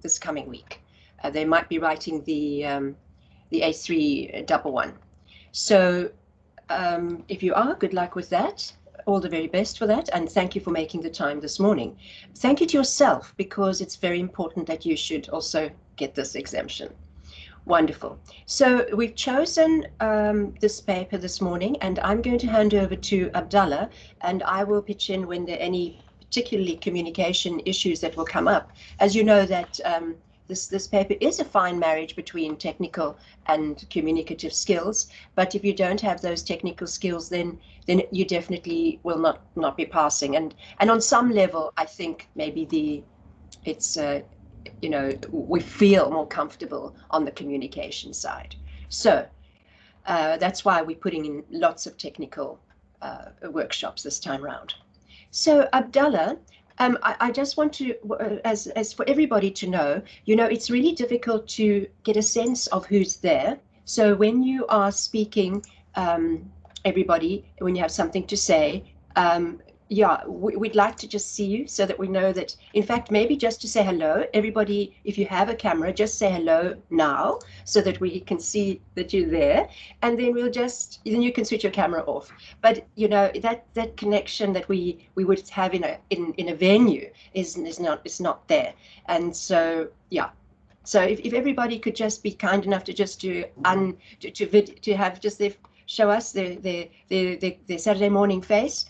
this coming week. They might be writing the A311. So if you are, good luck with that. All the very best for that, and thank you for making the time this morning. Thank you to yourself, because it's very important that you should also get this exemption. Wonderful. So we've chosen this paper this morning, and I'm going to hand over to Abdullah, and I will pitch in when there are any particularly communication issues that will come up. As you know, that this paper is a fine marriage between technical and communicative skills, but if you don't have those technical skills, then you definitely will not be passing. And on some level, I think maybe you know, we feel more comfortable on the communication side. So that's why we're putting in lots of technical workshops this time around. So Abdullah, I just want to, as for everybody to know, you know, it's really difficult to get a sense of who's there. So when you are speaking, everybody, when you have something to say, yeah, we'd like to just see you so that we know that, in fact, maybe just to say hello, everybody, if you have a camera, just say hello now so that we can see that you're there, and then then you can switch your camera off. But you know, that connection that we would have in a venue is not there. And so yeah, so if everybody could just be kind enough to just to have just show us their Saturday morning face,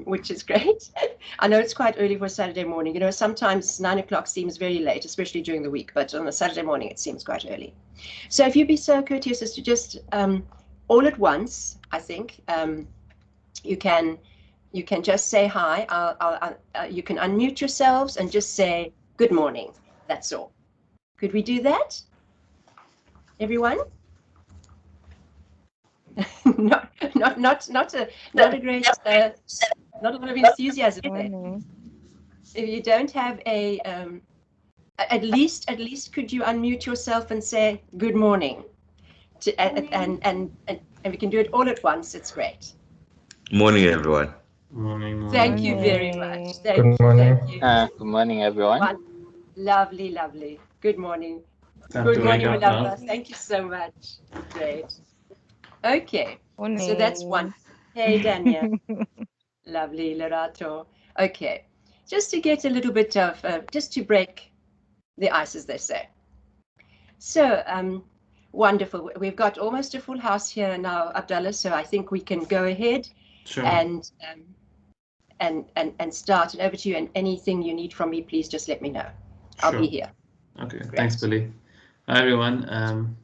which is great. I know it's quite early for a Saturday morning. You know, sometimes 9 o'clock seems very late, especially during the week, but on a Saturday morning it seems quite early. So if you'd be so courteous as to just all at once, I think, you can just say hi. You can unmute yourselves and just say good morning. That's all. Could we do that, everyone? not a great, not a lot of enthusiasm there. If you don't have a at least could you unmute yourself and say good morning and we can do it all at once. It's great. Morning, everyone. Morning. Thank you very much. Good morning. Thank you. Good morning, everyone. Lovely. Good morning. Good morning, Mulamba. Thank you so much. Great. Okay. Morning. So that's one. Hey, Dania. Lovely, Lerato. Okay. Just to get a little bit of, just to break the ice, as they say. So, wonderful. We've got almost a full house here now, Abdullah, so I think we can go ahead. Sure. and start. And over to you, and anything you need from me, please just let me know. I'll be here. Okay, Great. Thanks, Billy. Hi, everyone.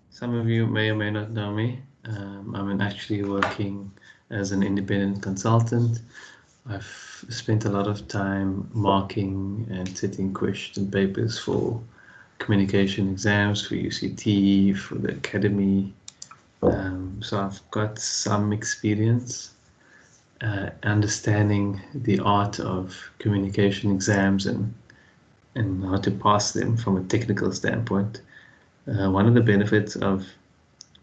Some of you may or may not know me. I'm actually working as an independent consultant. I've spent a lot of time marking and setting question papers for communication exams, for UCT, for the academy. So I've got some experience understanding the art of communication exams and how to pass them from a technical standpoint. One of the benefits of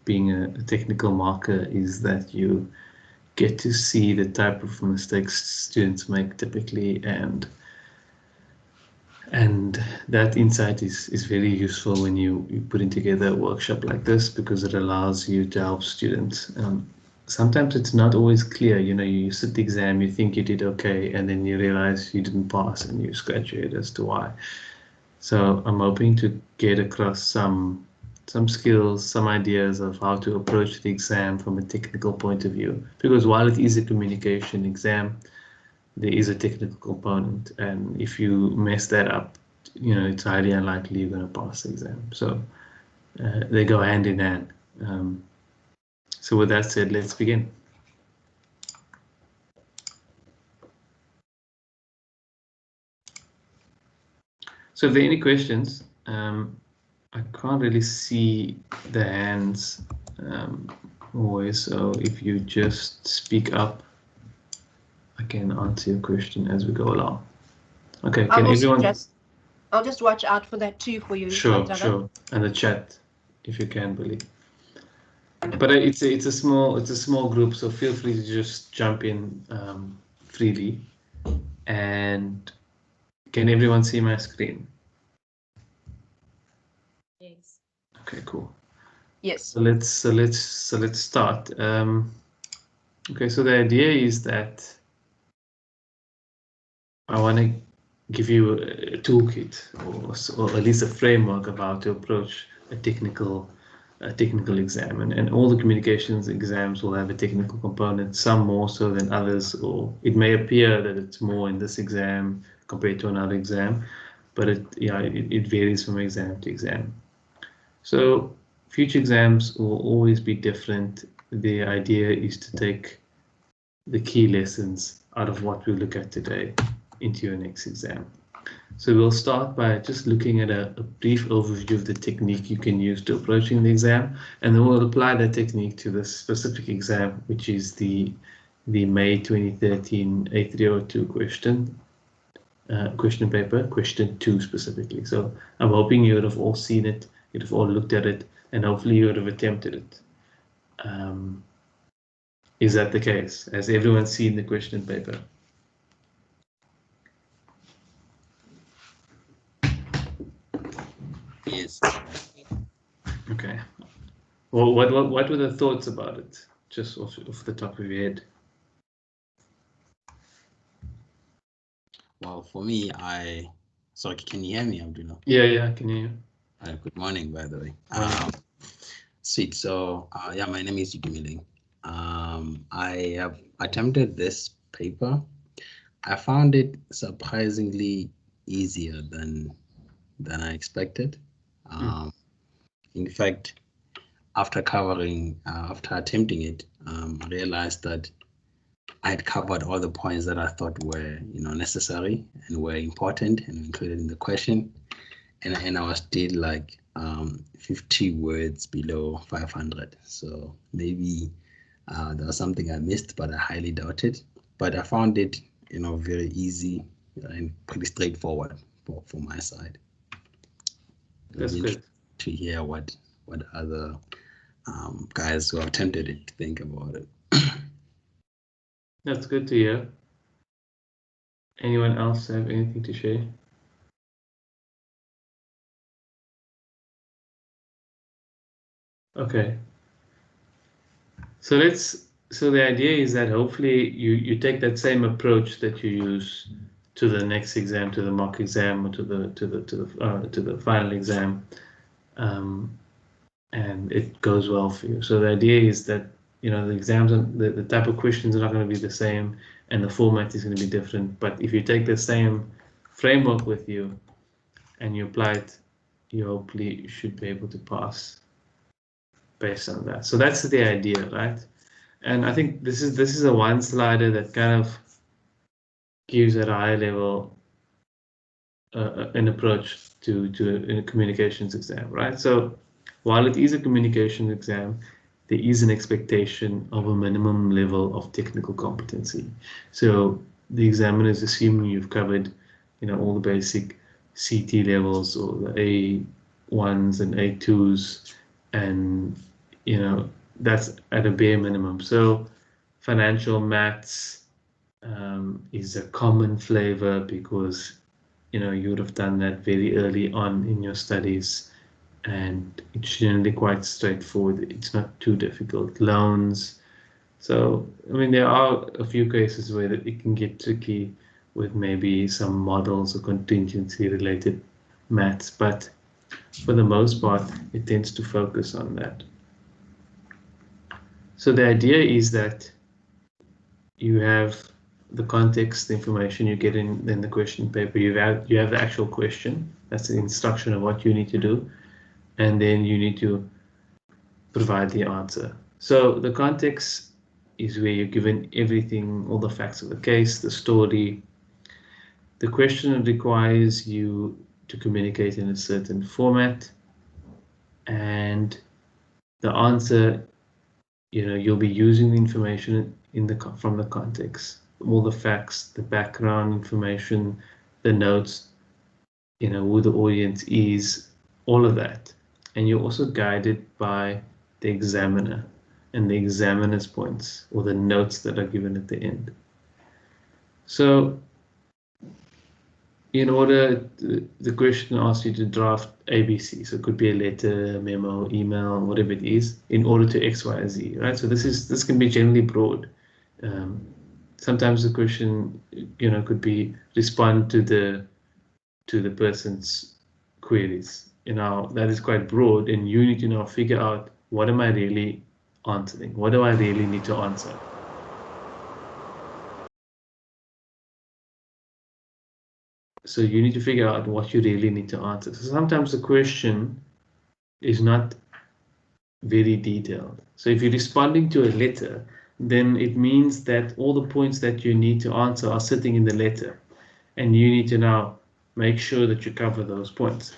being a technical marker is that you get to see the type of mistakes students make typically, and that insight is very useful when you're putting together a workshop like this, because it allows you to help students. Sometimes it's not always clear, you know, you sit the exam, you think you did okay, and then you realize you didn't pass and you scratch your head as to why. So I'm hoping to get across some skills, some ideas of how to approach the exam from a technical point of view, because while it is a communication exam, there is a technical component, and if you mess that up, you know, it's highly unlikely you're going to pass the exam. So they go hand in hand. So with that said, let's begin. So if there are any questions, I can't really see the hands always, so if you just speak up, I can answer your question as we go along. Okay, can everyone? I'll just watch out for that too for you. Sure, and the chat, if you can, Billy. But it's a small group, so feel free to just jump in freely. And can everyone see my screen? Okay, cool. Yes. So let's start. Okay, so the idea is that I want to give you a toolkit or at least a framework of how to approach a technical exam, and all the communications exams will have a technical component, some more so than others, or it may appear that it's more in this exam compared to another exam, but it varies from exam to exam. So future exams will always be different. The idea is to take the key lessons out of what we look at today into your next exam. So we'll start by just looking at a brief overview of the technique you can use to approaching the exam, and then we'll apply that technique to the specific exam, which is the May 2013 A302 question paper, question 2 specifically. So I'm hoping you would have all seen it, you'd have all looked at it, and hopefully you would have attempted it. Is that the case? Has everyone seen the question paper? Yes. Okay. Well, what were the thoughts about it, just off the top of your head? Well, for me, sorry, can you hear me, Abdullah? Yeah, can you? Good morning, by the way. Morning. Sweet. So, yeah, my name is Yuki. I have attempted this paper. I found it surprisingly easier than I expected. In fact, after attempting it, I realized that I had covered all the points that I thought were, necessary and were important and included in the question, and I was still like 50 words below 500. So maybe there was something I missed, but I highly doubt it. But I found it, very easy and pretty straightforward for my side. That's good to hear what other guys who have attempted it think about it. That's good to hear. Anyone else have anything to share? Okay. So the idea is that hopefully you take that same approach that you use to the next exam, to the mock exam, or to the final exam, and it goes well for you. So the idea is that the exams, the type of questions are not going to be the same, and the format is going to be different. But if you take the same framework with you and you apply it, you hopefully should be able to pass based on that. So that's the idea, right? And I think this is a one slider that kind of gives at a high level an approach to a communications exam, right? So while it is a communications exam, there is an expectation of a minimum level of technical competency. So the examiner is assuming you've covered, all the basic CT levels or the A1s and A2s, and that's at a bare minimum. So financial maths is a common flavor because you would have done that very early on in your studies, and it's generally quite straightforward. It's not too difficult. Loans. So, I mean, there are a few cases where it can get tricky with maybe some models or contingency related maths, but for the most part, it tends to focus on that. So the idea is that you have the context, the information you get in the question paper. You have the actual question. That's the instruction of what you need to do, and then you need to provide the answer. So the context is where you're given everything, all the facts of the case, the story. The question requires you to communicate in a certain format, and the answer, you'll be using the information from the context, all the facts, the background information, the notes, who the audience is, all of that. And you're also guided by the examiner and the examiner's points or the notes that are given at the end. So in order, the question asks you to draft ABC. So it could be a letter, memo, email, whatever it is, in order to X, Y, Z, right? So this can be generally broad. Sometimes the question, could be respond to the person's queries. That is quite broad, and you need to now figure out, what am I really answering? What do I really need to answer? So you need to figure out what you really need to answer. So sometimes the question is not very detailed. So if you're responding to a letter, then it means that all the points that you need to answer are sitting in the letter, and you need to now make sure that you cover those points.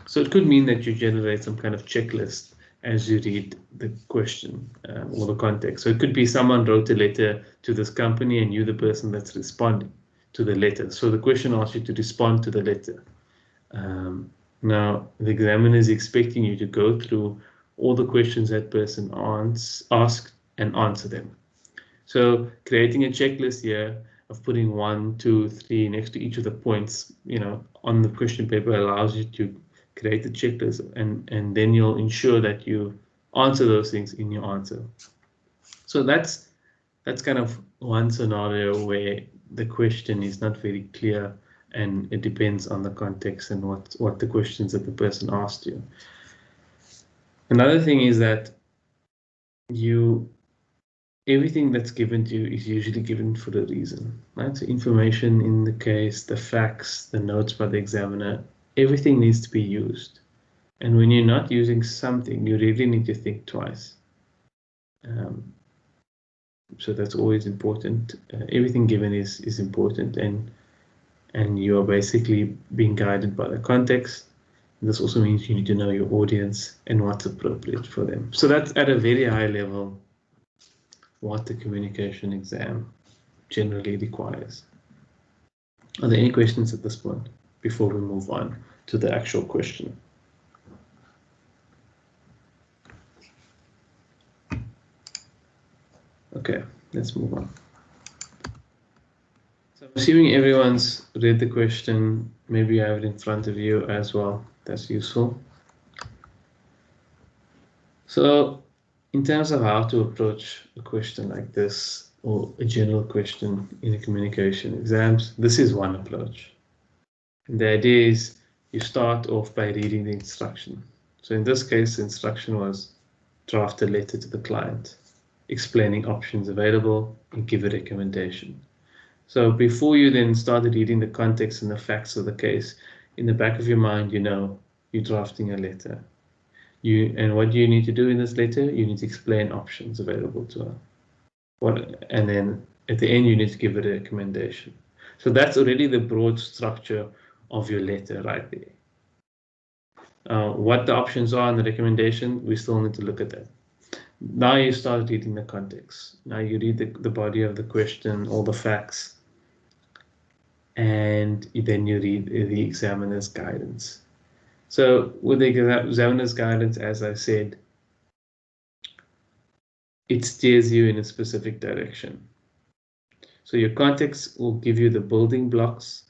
So it could mean that you generate some kind of checklist as you read the question or the context. So it could be someone wrote a letter to this company and you're the person that's responding to the letter. So the question asks you to respond to the letter. Now, the examiner is expecting you to go through all the questions that person asked and answer them. So creating a checklist here of putting 1, 2, 3 next to each of the points, on the question paper allows you to create the checklist, and then you'll ensure that you answer those things in your answer. So that's kind of one scenario where the question is not very clear, and it depends on the context and what the questions that the person asked you. Another thing is that everything that's given to you is usually given for a reason, right? So information in the case, the facts, the notes by the examiner, everything needs to be used. And when you're not using something, you really need to think twice. So that's always important. Everything given is important, and you are basically being guided by the context. And this also means you need to know your audience and what's appropriate for them. So that's at a very high level what the communication exam generally requires. Are there any questions at this point before we move on to the actual question? Okay, let's move on. So I'm assuming everyone's read the question, maybe you have it in front of you as well. That's useful. So in terms of how to approach a question like this, or a general question in a communication exams, this is one approach. And the idea is you start off by reading the instruction. So in this case, the instruction was draft a letter to the client, explaining options available and give a recommendation. So before you then started reading the context and the facts of the case, in the back of your mind, you're drafting a letter. And what do you need to do in this letter? You need to explain options available to her. And then at the end, you need to give a recommendation. So that's already the broad structure of your letter right there. What the options are and the recommendation, we still need to look at that. Now you start reading the context. Now you read the body of the question, all the facts, and then you read the examiner's guidance. So with the examiner's guidance, as I said, it steers you in a specific direction. So your context will give you the building blocks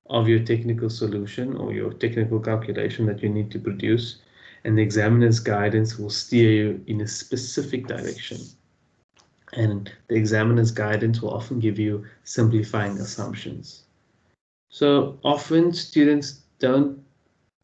of your technical solution or your technical calculation that you need to produce, and the examiner's guidance will steer you in a specific direction. And the examiner's guidance will often give you simplifying assumptions. So often students don't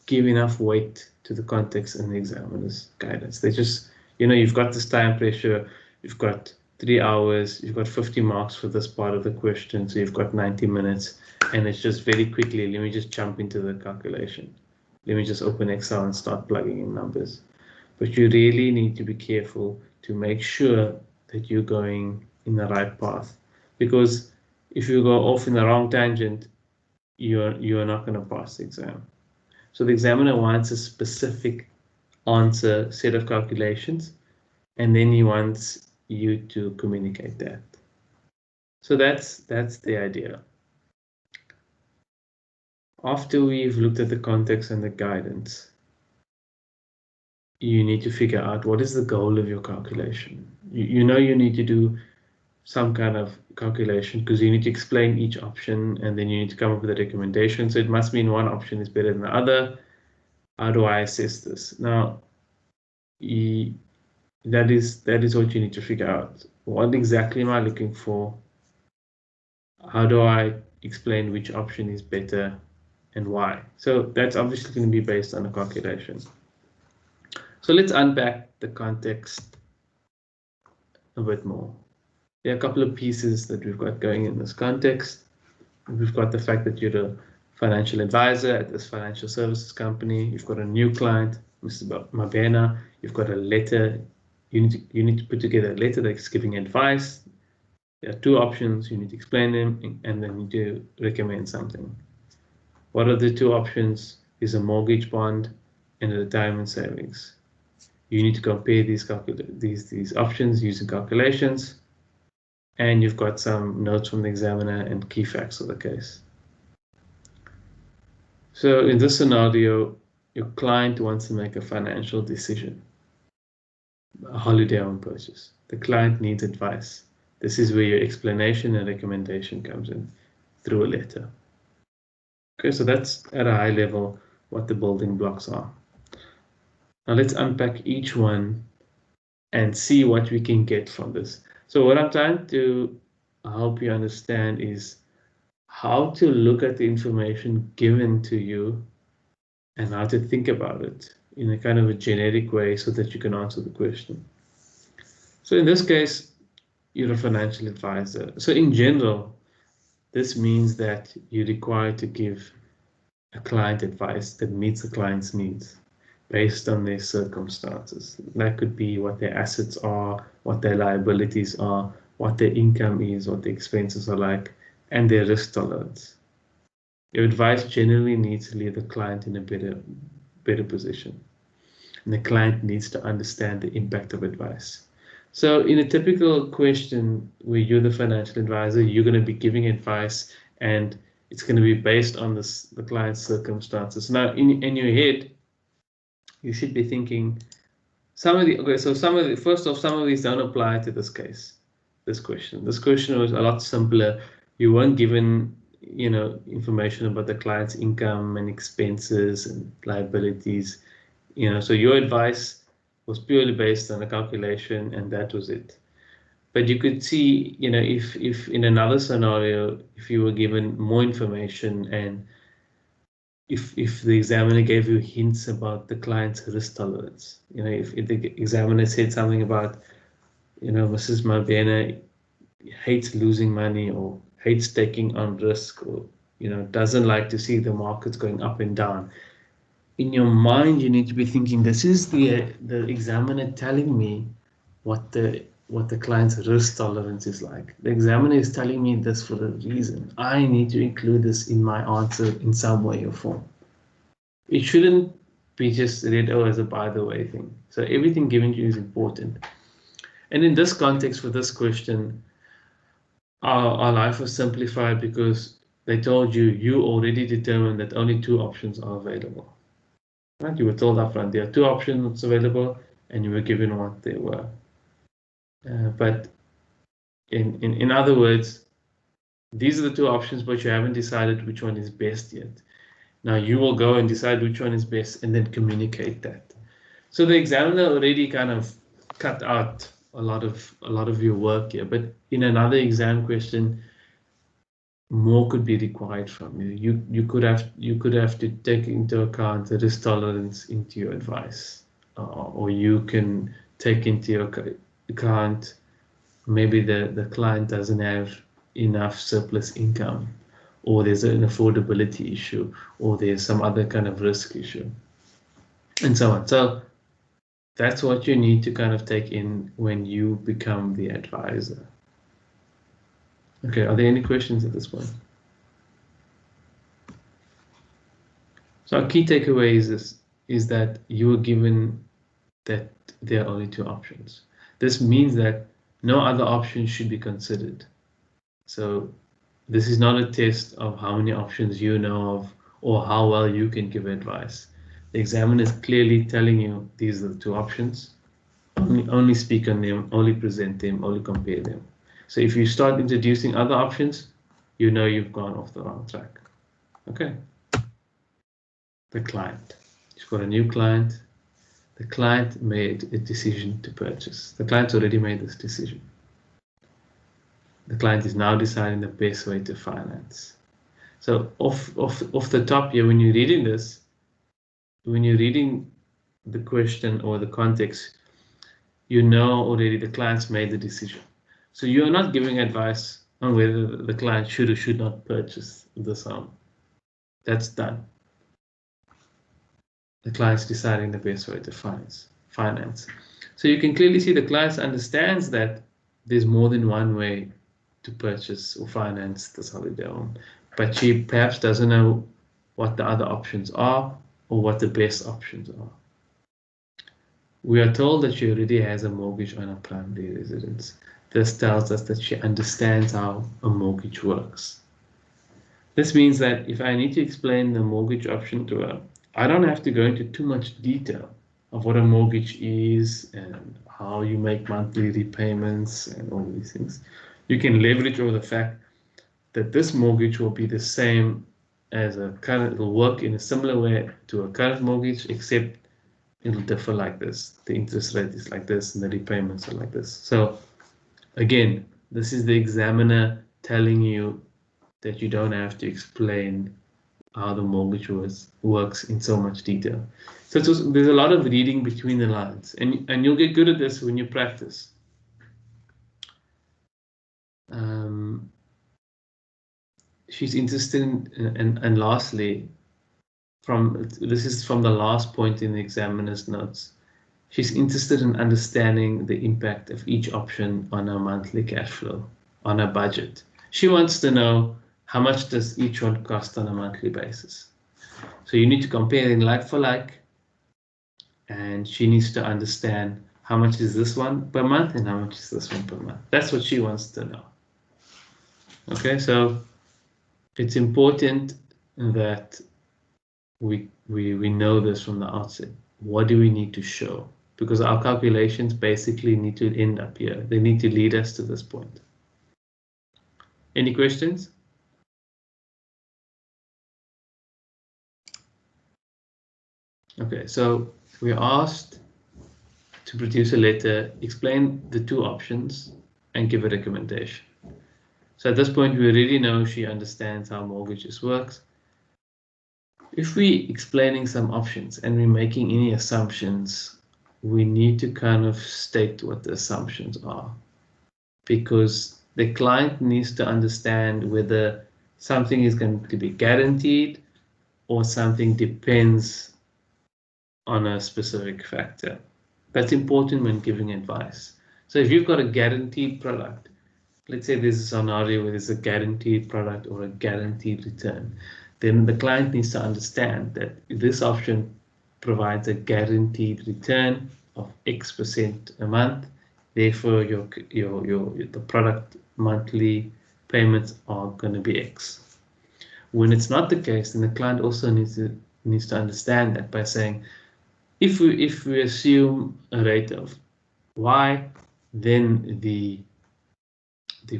give enough weight to the context and the examiner's guidance. They just, you've got this time pressure, you've got 3 hours, you've got 50 marks for this part of the question, so you've got 90 minutes, and it's just very quickly, let me just jump into the calculation. Let me just open Excel and start plugging in numbers. But you really need to be careful to make sure that you're going in the right path, because if you go off in the wrong tangent, you're not going to pass the exam. So the examiner wants a specific answer, set of calculations, and then he wants you to communicate that. So that's the idea. After we've looked at the context and the guidance, you need to figure out what is the goal of your calculation. You need to do some kind of calculation, because you need to explain each option and then you need to come up with a recommendation. So it must mean one option is better than the other. How do I assess this? Now, that is what you need to figure out. What exactly am I looking for? How do I explain which option is better and why? So that's obviously going to be based on a calculation. So let's unpack the context a bit more. There are a couple of pieces that we've got going in this context. We've got the fact that you're a financial advisor at this financial services company. You've got a new client, Mr. Mabena. You've got a letter. You need to put together a letter that's giving advice. There are two options. You need to explain them, and then you need to recommend something. What are the two options? Is a mortgage bond and a retirement savings. You need to compare these options using calculations, and you've got some notes from the examiner and key facts of the case. So in this scenario, your client wants to make a financial decision, a holiday home purchase. The client needs advice. This is where your explanation and recommendation comes in through a letter. Okay, so that's at a high level what the building blocks are. Now let's unpack each one and see what we can get from this. So what I'm trying to help you understand is how to look at the information given to you and how to think about it in a kind of a generic way so that you can answer the question. So in this case, you're a financial advisor. So in general, this means that you're required to give a client advice that meets the client's needs based on their circumstances. That could be what their assets are, what their liabilities are, what their income is, what the expenses are like, and their risk tolerance. Your advice generally needs to leave the client in a better position. And the client needs to understand the impact of advice. So in a typical question where you're the financial advisor, you're going to be giving advice and it's going to be based on the client's circumstances. Now in your head, you should be thinking some of these don't apply to this case, this question. This question was a lot simpler. You weren't given information about the client's income and expenses and liabilities, so your advice was purely based on a calculation and that was it. But you could see, if in another scenario, if you were given more information and if the examiner gave you hints about the client's risk tolerance, if the examiner said something about, Mrs. Mabena hates losing money or hates taking on risk or, doesn't like to see the markets going up and down. In your mind, you need to be thinking, this is the examiner telling me what the client's risk tolerance is like. The examiner is telling me this for a reason. I need to include this in my answer in some way or form. It shouldn't be just read as a by the way thing. So everything given to you is important. And in this context, for this question, our life was simplified because they told you already determined that only two options are available. Right? You were told up front there are two options available and you were given what they were. But in other words, these are the two options, but you haven't decided which one is best yet. Now you will go and decide which one is best and then communicate that. So the examiner already kind of cut out a lot of your work here, but in another exam question, more could be required from you. You could have to take into account the risk tolerance into your advice, or you can take into account maybe the client doesn't have enough surplus income, or there's an affordability issue, or there's some other kind of risk issue, and so on. So that's what you need to kind of take in when you become the advisor. Okay, are there any questions at this point? So our key takeaway is that you were given that there are only two options. This means that no other option should be considered. So this is not a test of how many options you know of or how well you can give advice. The examiner is clearly telling you these are the two options. Only speak on them, only present them, only compare them. So if you start introducing other options, you know you've gone off the wrong track. Okay. The client. You've got a new client. The client made a decision to purchase. The client's already made this decision. The client is now deciding the best way to finance. So off the top here, when you're reading this, when you're reading the question or the context, you know already the client's made the decision. So you're not giving advice on whether the client should or should not purchase this home. That's done. The client's deciding the best way to finance. So you can clearly see the client understands that there's more than one way to purchase or finance this holiday home, but she perhaps doesn't know what the other options are or what the best options are. We are told that she already has a mortgage on a primary residence. This tells us that she understands how a mortgage works. This means that if I need to explain the mortgage option to her, I don't have to go into too much detail of what a mortgage is and how you make monthly repayments and all these things. You can leverage over the fact that this mortgage will be the same as a current, it will work in a similar way to a current mortgage, except it'll differ like this. The interest rate is like this and the repayments are like this. So again, this is the examiner telling you that you don't have to explain how the mortgage works in so much detail. So there's a lot of reading between the lines, and you'll get good at this when you practice. She's interested in, and lastly, this is from the last point in the examiner's notes, she's interested in understanding the impact of each option on her monthly cash flow, on her budget. She wants to know how much does each one cost on a monthly basis. So you need to compare in like for like, and she needs to understand how much is this one per month and how much is this one per month. That's what she wants to know. Okay, so it's important that we know this from the outset. What do we need to show? Because our calculations basically need to end up here. They need to lead us to this point. Any questions? Okay, so we are asked to produce a letter, explain the two options, and give a recommendation. So at this point, we already know she understands how mortgages works. If we're explaining some options and we're making any assumptions, we need to kind of state what the assumptions are, because the client needs to understand whether something is going to be guaranteed or something depends on a specific factor. That's important when giving advice. So if you've got a guaranteed product, let's say there's a scenario where there's a guaranteed product or a guaranteed return, then the client needs to understand that this option provides a guaranteed return of X% a month. Therefore, the product monthly payments are going to be X. When it's not the case, then the client also needs to understand that by saying, if we assume a rate of Y, then the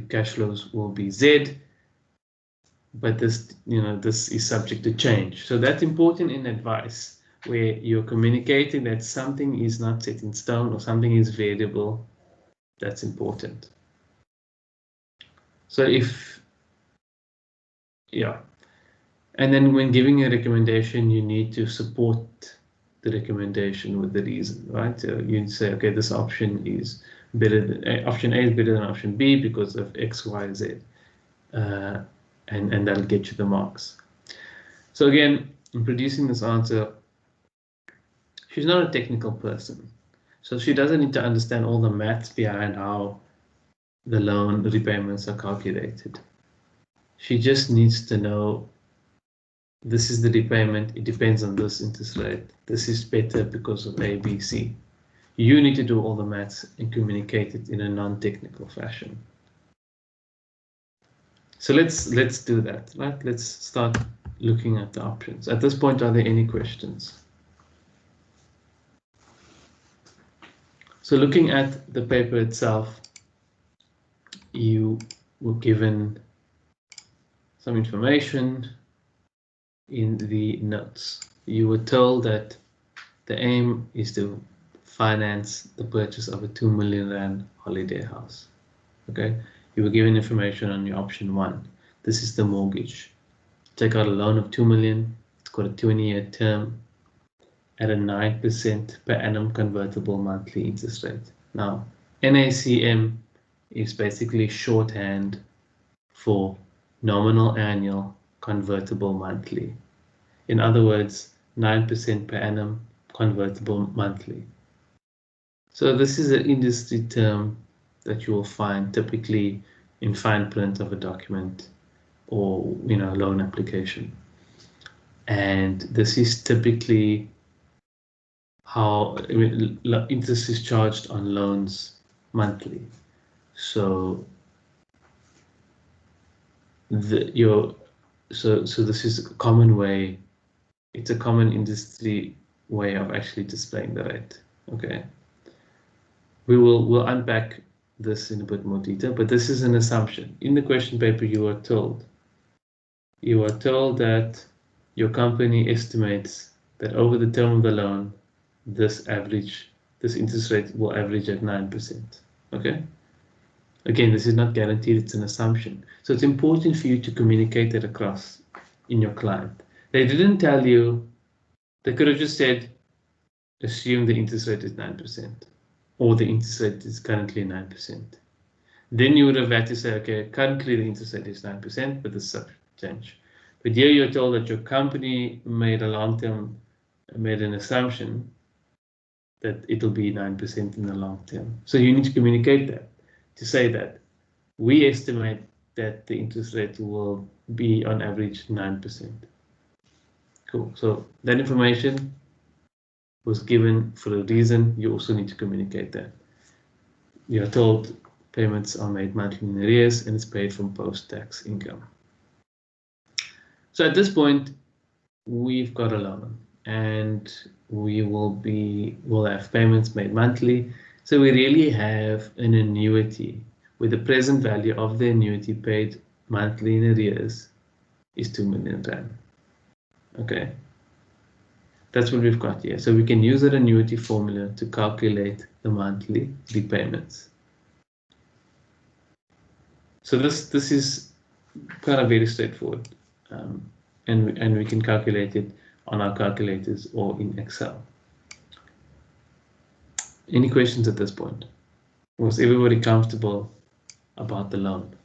cash flows will be Z, but this is subject to change. So that's important in advice, where you're communicating that something is not set in stone or something is variable. That's important. So and then when giving a recommendation, you need to support the recommendation with the reason, right? So you'd say, okay, this option is better than option A is better than option B because of X, Y, Z, and that'll get you the marks. So again, in producing this answer, she's not a technical person, so she doesn't need to understand all the maths behind how the loan repayments are calculated. She just needs to know this is the repayment, it depends on this interest rate, this is better because of A, B, C. You need to do all the maths and communicate it in a non-technical fashion. So let's do that, right? Let's start looking at the options. At this point, are there any questions? So looking at the paper itself, you were given some information in the notes. You were told that the aim is to finance the purchase of a 2 million rand holiday house. Okay, you were given information on your option 1. This is the mortgage. Take out a loan of 2 million. It's got a 20-year term at a 9% per annum convertible monthly interest rate. Now, NACM is basically shorthand for nominal annual convertible monthly. In other words, 9% per annum convertible monthly. So this is an industry term that you will find typically in fine print of a document or loan application. And this is typically how interest is charged on loans monthly. So this is a common way. It's a common industry way of actually displaying the rate. Okay. We'll unpack this in a bit more detail, but this is an assumption. In the question paper, you are told that your company estimates that over the term of the loan, this interest rate will average at 9%. Okay. Again, this is not guaranteed, it's an assumption. So it's important for you to communicate that across in your client. They didn't tell you, they could have just said, assume the interest rate is 9%, or the interest rate is currently 9%. Then you would have had to say, okay, currently the interest rate is 9%, but this change. But here you're told that your company made an assumption that it'll be 9% in the long term. So you need to communicate that, to say that we estimate that the interest rate will be on average 9%. Cool. So that information was given for a reason. You also need to communicate that. You are told payments are made monthly in arrears and it's paid from post-tax income. So at this point, we've got a loan and we'll have payments made monthly. So we really have an annuity where the present value of the annuity paid monthly in arrears is 2 million rand. Okay. That's what we've got here. So we can use that annuity formula to calculate the monthly repayments. So this is kind of very straightforward, and we can calculate it on our calculators or in Excel. Any questions at this point? Was everybody comfortable about the loan?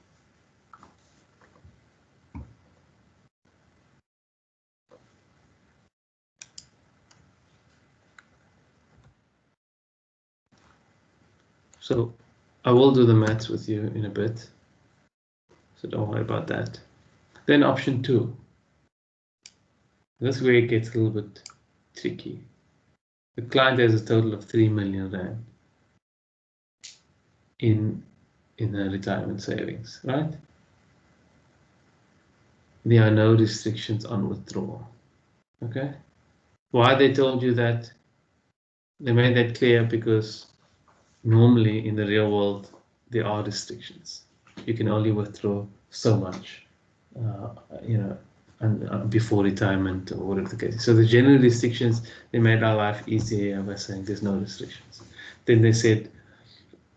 So I will do the maths with you in a bit, so don't worry about that. Then option 2. This is where it gets a little bit tricky. The client has a total of 3 million rand in the retirement savings, right? There are no restrictions on withdrawal. Okay. Why they told you that? They made that clear because normally in the real world there are restrictions. You can only withdraw so much, before retirement or whatever the case is. So the general restrictions, they made our life easier by saying there's no restrictions. Then they said,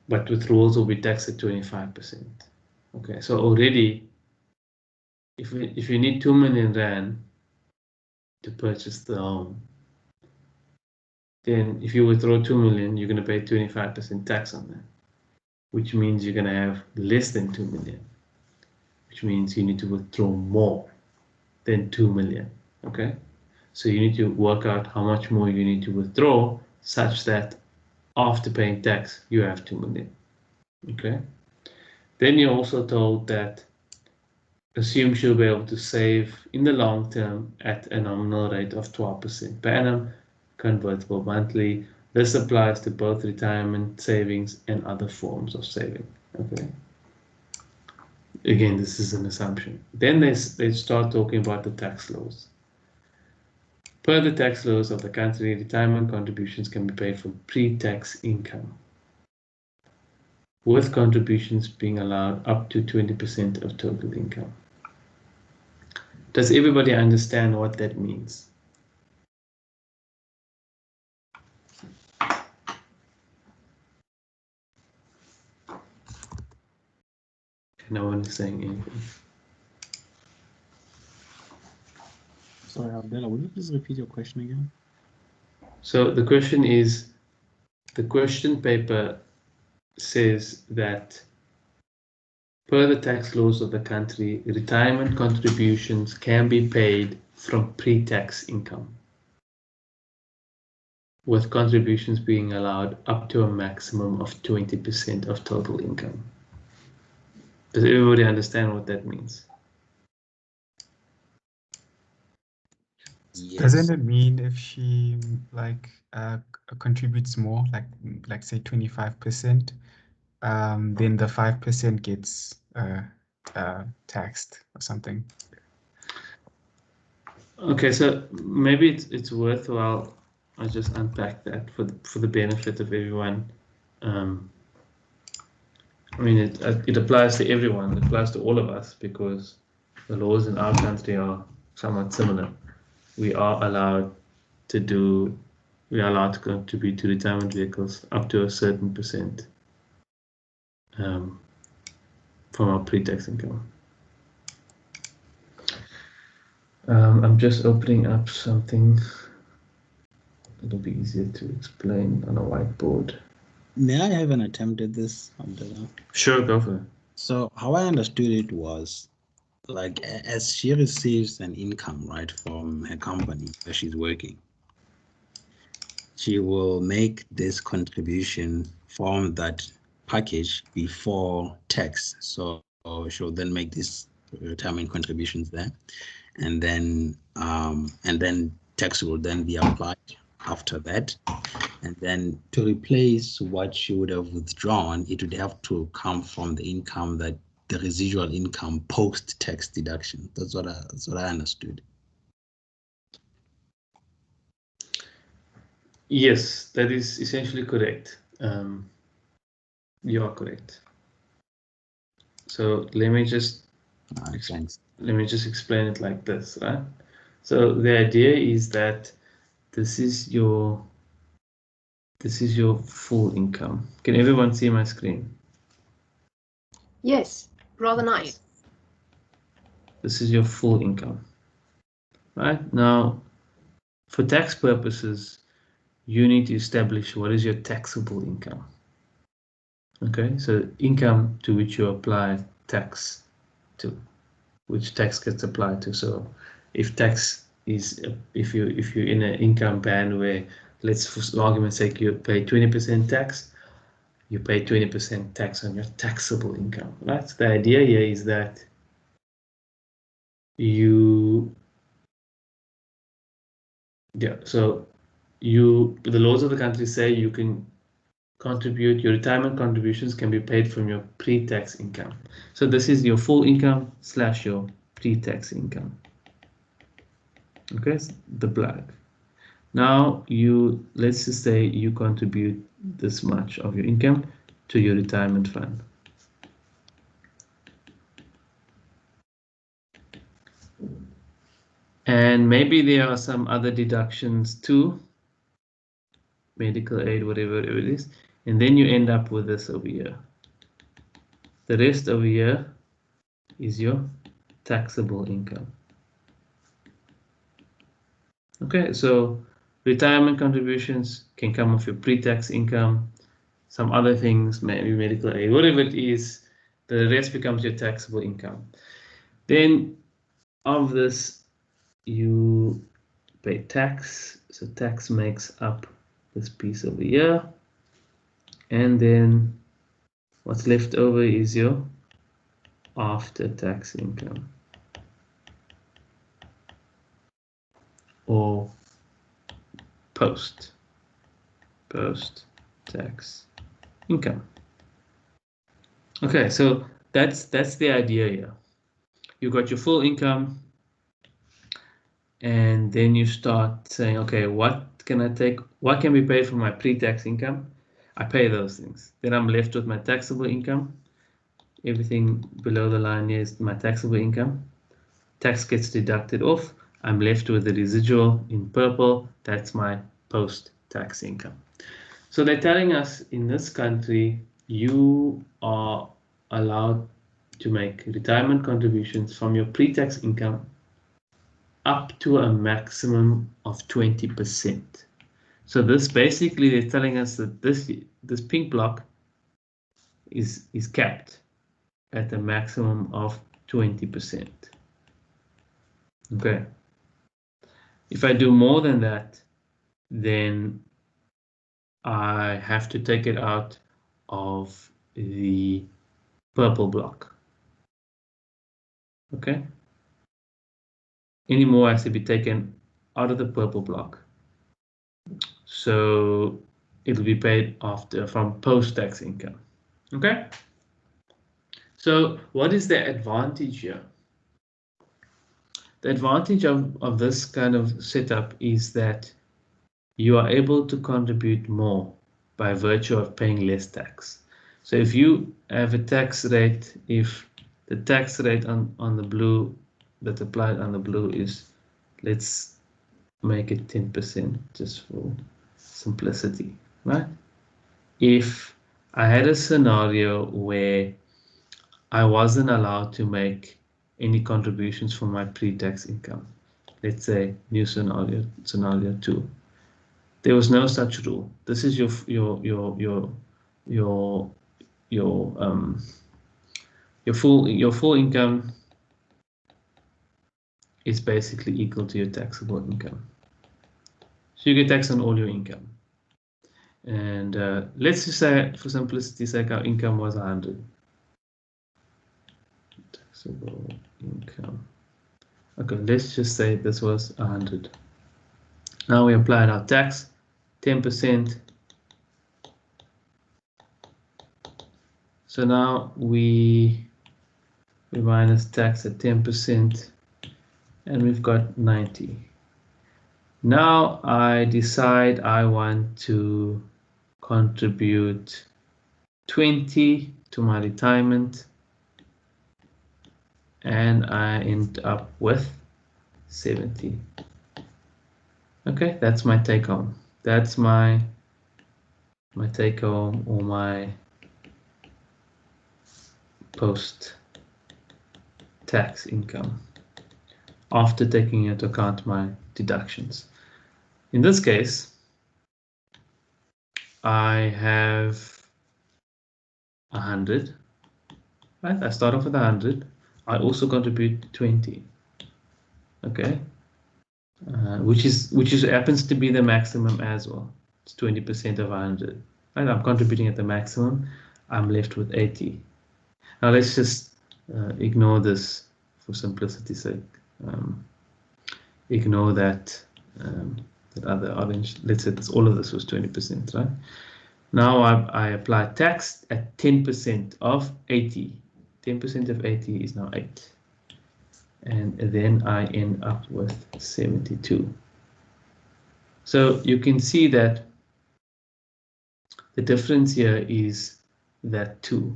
but withdrawals will be taxed at 25%. Okay, so already, if you need 2 million rand to purchase the home, then if you withdraw 2 million, you're going to pay 25% tax on that, which means you're going to have less than 2 million, which means you need to withdraw more than 2 million. Okay, so you need to work out how much more you need to withdraw such that after paying tax you have 2 million. Okay, then you're also told that assume she'll be able to save in the long term at a nominal rate of 12% per annum, convertible monthly. This applies to both retirement savings and other forms of saving. Okay. Again, this is an assumption. Then they start talking about the tax laws. Per the tax laws of the country, retirement contributions can be paid from pre-tax income. with contributions being allowed up to 20% of total income. Does everybody understand what that means? No one is saying anything. Sorry, Abdullah, would you please repeat your question again? So the question is, the question paper says that per the tax laws of the country, retirement contributions can be paid from pre-tax income, with contributions being allowed up to a maximum of 20% of total income. Does everybody understand what that means? Yes. Doesn't it mean if she like contributes more, like say 25%, then the 5% gets taxed or something? Okay, so maybe it's worthwhile I just unpack that for the benefit of everyone. I mean, it applies to everyone. It applies to all of us because the laws in our country are somewhat similar. We are allowed to contribute to retirement vehicles up to a certain percent from our pre-tax income. I'm just opening up something. It'll be easier to explain on a whiteboard. May I have an attempt at this, Abdullah? Sure, go for it. So how I understood it was, like, as she receives an income, right, from her company where she's working, she will make this contribution from that package before tax. So she'll then make these retirement contributions there, and then tax will then be applied after that. And then to replace what she would have withdrawn, it would have to come from the income that the residual income post-tax deduction. That's what I understood. Yes, that is essentially correct. You are correct. So let me just explain it like this, right? So the idea is that this is your full income. Can everyone see my screen? Yes, rather nice. This is your full income, right? Now, for tax purposes, you need to establish what is your taxable income. Okay, so income to which you apply tax to, which tax gets applied to. So if tax is, if you're in an income band where, let's for argument's sake, you pay 20% tax, you pay 20% tax on your taxable income, right? So the idea here is that the laws of the country say you can contribute, your retirement contributions can be paid from your pre-tax income. So this is your full income / your pre-tax income. Okay, so the black. Now let's just say you contribute this much of your income to your retirement fund. And maybe there are some other deductions too, medical aid, whatever it is, and then you end up with this over here. The rest over here is your taxable income. Okay, so retirement contributions can come off your pre-tax income, some other things, maybe medical aid, whatever it is, the rest becomes your taxable income. Then of this, you pay tax, so tax makes up this piece over here, and then what's left over is your after-tax income, or post-tax income. Okay, so that's the idea here. You got your full income, and then you start saying, okay, what can I take? What can be paid from my pre-tax income? I pay those things. Then I'm left with my taxable income. Everything below the line here is my taxable income. Tax gets deducted off. I'm left with the residual in purple. That's my post-tax income. So they're telling us in this country, you are allowed to make retirement contributions from your pre-tax income up to a maximum of 20%. So this basically, they're telling us that this pink block is capped at a maximum of 20%. Okay. If I do more than that, then I have to take it out of the purple block. Okay. Any more has to be taken out of the purple block. So it'll be paid after from post-tax income. Okay. So what is the advantage here? The advantage of this kind of setup is that you are able to contribute more by virtue of paying less tax. So if you have a tax rate, if the tax rate on the blue that applied on the blue is, let's make it 10% just for simplicity, right? If I had a scenario where I wasn't allowed to make any contributions from my pre-tax income, let's say new scenario 2. There was no such rule. This is your full income is basically equal to your taxable income. So you get taxed on all your income. And let's just say, for simplicity's sake, our income was 100. Taxable income. Okay, let's just say this was 100. Now we applied our tax, 10%. So now we minus tax at 10%, and we've got 90. Now I decide I want to contribute 20 to my retirement, and I end up with 70. Okay, that's my take home. That's my take home, or my post tax income after taking into account my deductions. In this case, I have 100, right? I start off with 100. I also contribute 20. Okay, which happens to be the maximum as well. It's 20% of 100. Right? I'm contributing at the maximum. I'm left with 80. Now let's just ignore this for simplicity's sake. Ignore that that other orange. Let's say all of this was 20%, right? Now I apply tax at 10% of 80. 10% of 80 is now 8. And then I end up with 72. So you can see that the difference here is that 2,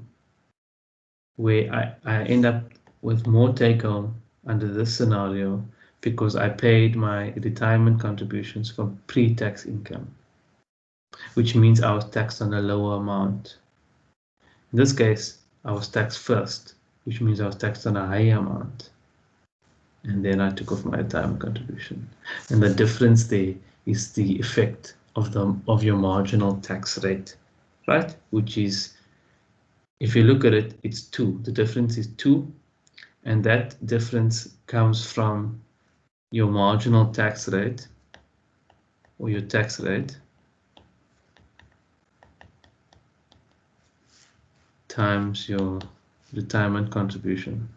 where I end up with more take home under this scenario because I paid my retirement contributions from pre-tax income, which means I was taxed on a lower amount. In this case, I was taxed first, which means I was taxed on a higher amount. And then I took off my retirement contribution. And the difference there is the effect of your marginal tax rate, right? Which is, if you look at it, it's 2. The difference is 2. And that difference comes from your marginal tax rate, or your tax rate, times your retirement contribution.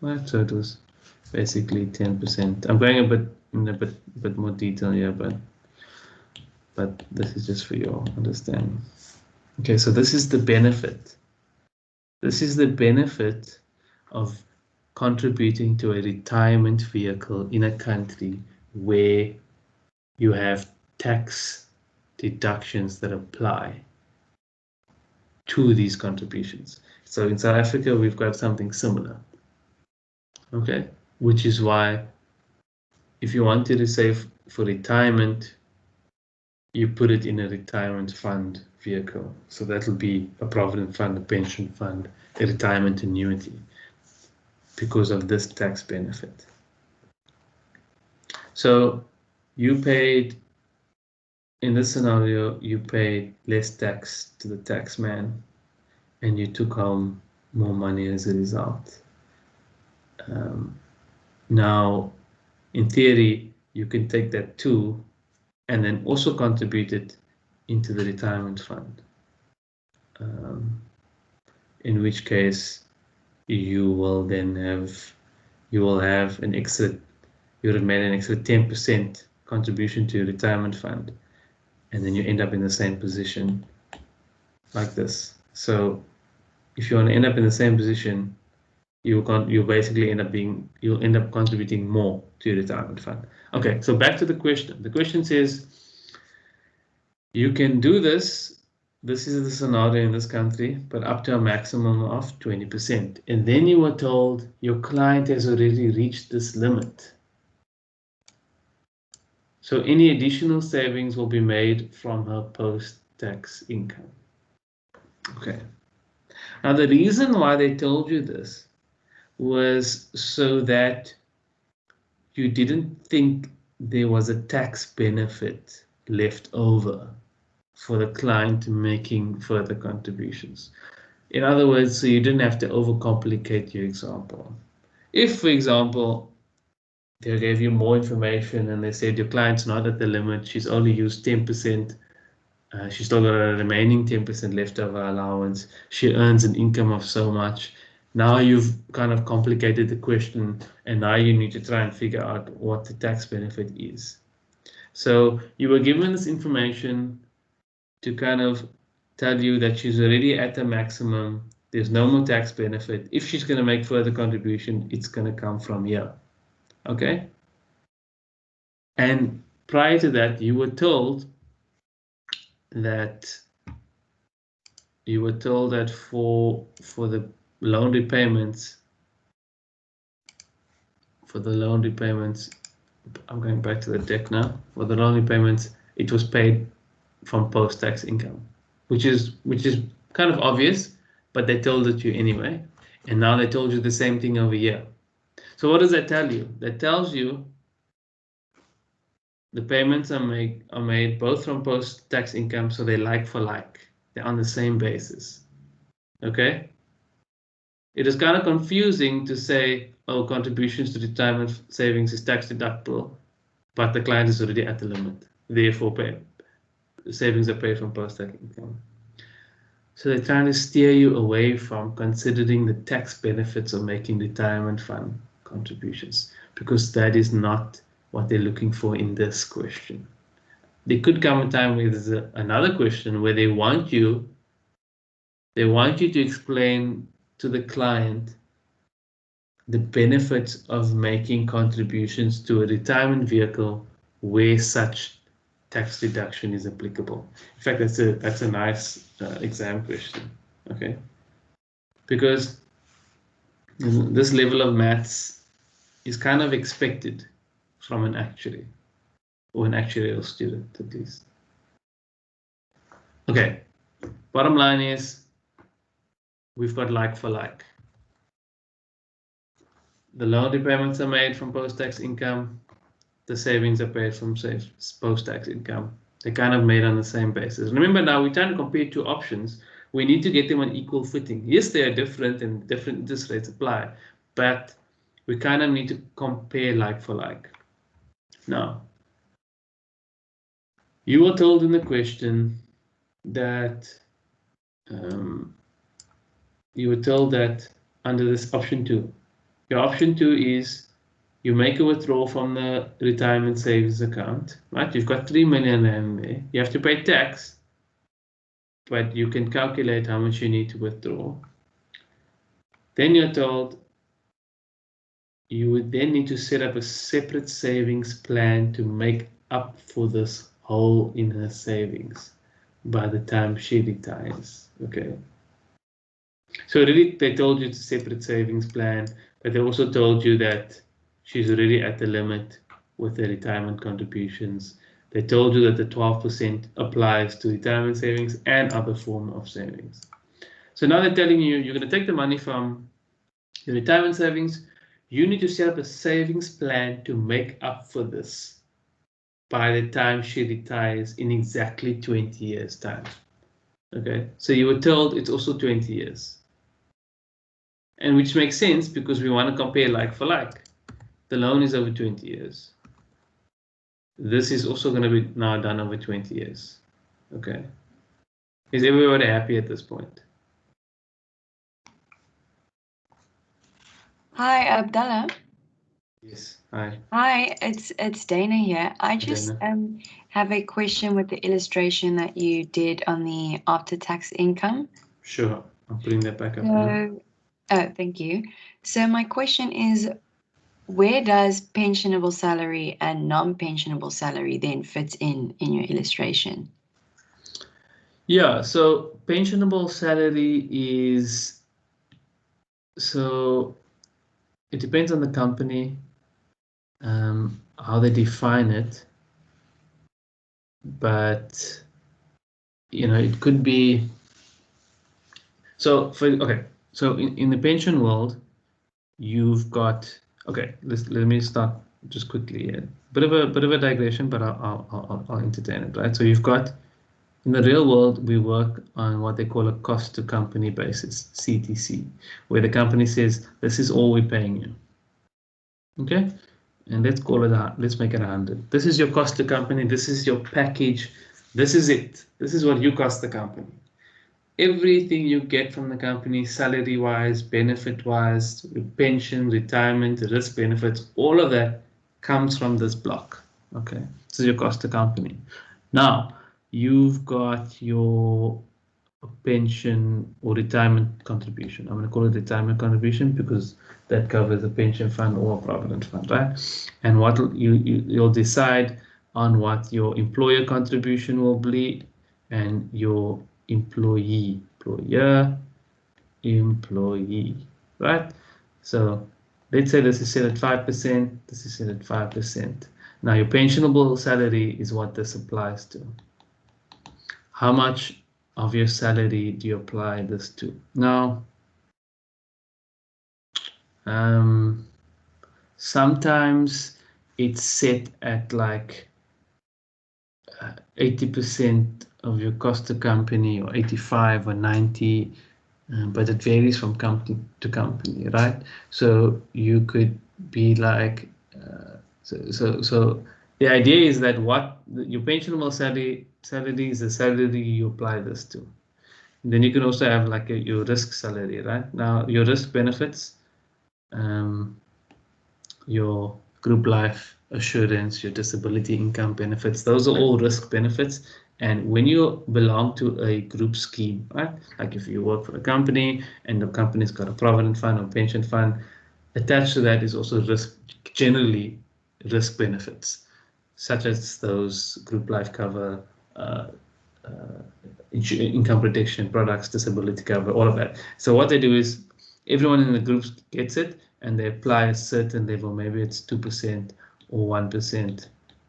Right, so it was basically 10%. I'm going in a bit more detail here, but this is just for your understanding. Okay, so this is the benefit. This is the benefit of contributing to a retirement vehicle in a country where you have tax deductions that apply to these contributions. So in South Africa, we've got something similar. Okay, which is why if you wanted to save for retirement, you put it in a retirement fund vehicle. So that'll be a provident fund, a pension fund, a retirement annuity, because of this tax benefit. So you paid, in this scenario, you paid less tax to the tax man, and you took home more money as a result. Now, in theory, you can take that too, and then also contribute it into the retirement fund. In which case, you will then have an extra, you would have made an extra 10% contribution to your retirement fund, and then you end up in the same position like this. So if you want to end up in the same position, you'll basically you'll end up contributing more to your retirement fund. Okay, so back to the question. The question says, you can do this. This is the scenario in this country, but up to a maximum of 20%. And then you were told your client has already reached this limit. So any additional savings will be made from her post-tax income. Okay. Now the reason why they told you this was so that you didn't think there was a tax benefit left over for the client making further contributions. In other words, so you didn't have to overcomplicate your example. If, for example, they gave you more information and they said your client's not at the limit, she's only used 10%, she's still got a remaining 10% leftover allowance, she earns an income of so much. Now you've kind of complicated the question, and now you need to try and figure out what the tax benefit is. So you were given this information to kind of tell you that she's already at the maximum, there's no more tax benefit. If she's going to make further contribution, it's going to come from here. Okay? And prior to that, you were told that for the loan repayments, I'm going back to the deck now. For the loan repayments, it was paid from post-tax income, which is kind of obvious, but they told it to you anyway. And now they told you the same thing over here. So what does that tell you? That tells you the payments are made both from post-tax income, so they're like for like. They're on the same basis. Okay? It is kind of confusing to say, oh, contributions to retirement savings is tax deductible, but the client is already at the limit. Therefore, savings are paid from post-tax income. So they're trying to steer you away from considering the tax benefits of making retirement fund contributions, because that is not what they're looking for in this question. There could come a time where there's another question where they want you to explain to the client the benefits of making contributions to a retirement vehicle where such tax deduction is applicable. In fact, that's a nice exam question. Okay, because this level of maths is kind of expected from an actuary or an actuarial student at least. Okay, bottom line is we've got like for like. The loan repayments are made from post-tax income. The savings are paid from post-tax income. They're kind of made on the same basis. Remember now, we're trying to compare two options. We need to get them on equal footing. Yes, they are different and different interest rates apply, but we kind of need to compare like for like. Now, you were told in the question that under this option 2, your option 2 is you make a withdrawal from the retirement savings account, right? You've got 3 million Rand there. You have to pay tax, but you can calculate how much you need to withdraw. Then you're told you would then need to set up a separate savings plan to make up for this hole in her savings by the time she retires. Okay. So really, they told you it's a separate savings plan, but they also told you that she's already at the limit with the retirement contributions. They told you that the 12% applies to retirement savings and other form of savings. So now they're telling you you're going to take the money from your retirement savings. You need to set up a savings plan to make up for this by the time she retires in exactly 20 years' time. Okay, so you were told it's also 20 years. And which makes sense because we want to compare like for like. The loan is over 20 years. This is also going to be now done over 20 years. Okay. Is everybody happy at this point? Hi, Abdallah. Yes. Hi. Hi, it's Dana here. I just have a question with the illustration that you did on the after-tax income. Sure. I'll bring that back up now. Oh, thank you. So my question is, where does pensionable salary and non-pensionable salary then fit in your illustration? Yeah, so pensionable salary is, so it depends on the company, how they define it, but it could be, so in the pension world, you've got, let me start just quickly here. Bit of a digression, but I'll entertain it, right? So you've got, in the real world, we work on what they call a cost to company basis, CTC, where the company says, this is all we're paying you. Okay, and let's make it 100. This is your cost to company. This is your package. This is it. This is what you cost the company. Everything you get from the company, salary-wise, benefit-wise, pension, retirement, risk benefits, all of that comes from this block. Okay, this is your cost to company. Now, you've got your pension or retirement contribution. I'm going to call it retirement contribution because that covers a pension fund or a provident fund, right? And what you'll decide on what your employer contribution will be and your employee, right? So let's say this is set at 5%, this is set at 5%. Now your pensionable salary is what this applies to. How much of your salary do you apply this to? Now, sometimes it's set at like 80% of your cost to company, or 85 or 90, but it varies from company to company, right? So you could be like, so the idea is that what your pensionable salary is the salary you apply this to. And then you can also have like your risk salary, right? Now your risk benefits, your group life assurance, your disability income benefits, those are all risk benefits. And when you belong to a group scheme, right? Like if you work for a company and the company's got a provident fund or pension fund, attached to that is also generally risk benefits, such as those group life cover, income protection products, disability cover, all of that. So what they do is everyone in the group gets it and they apply a certain level, maybe it's 2% or 1%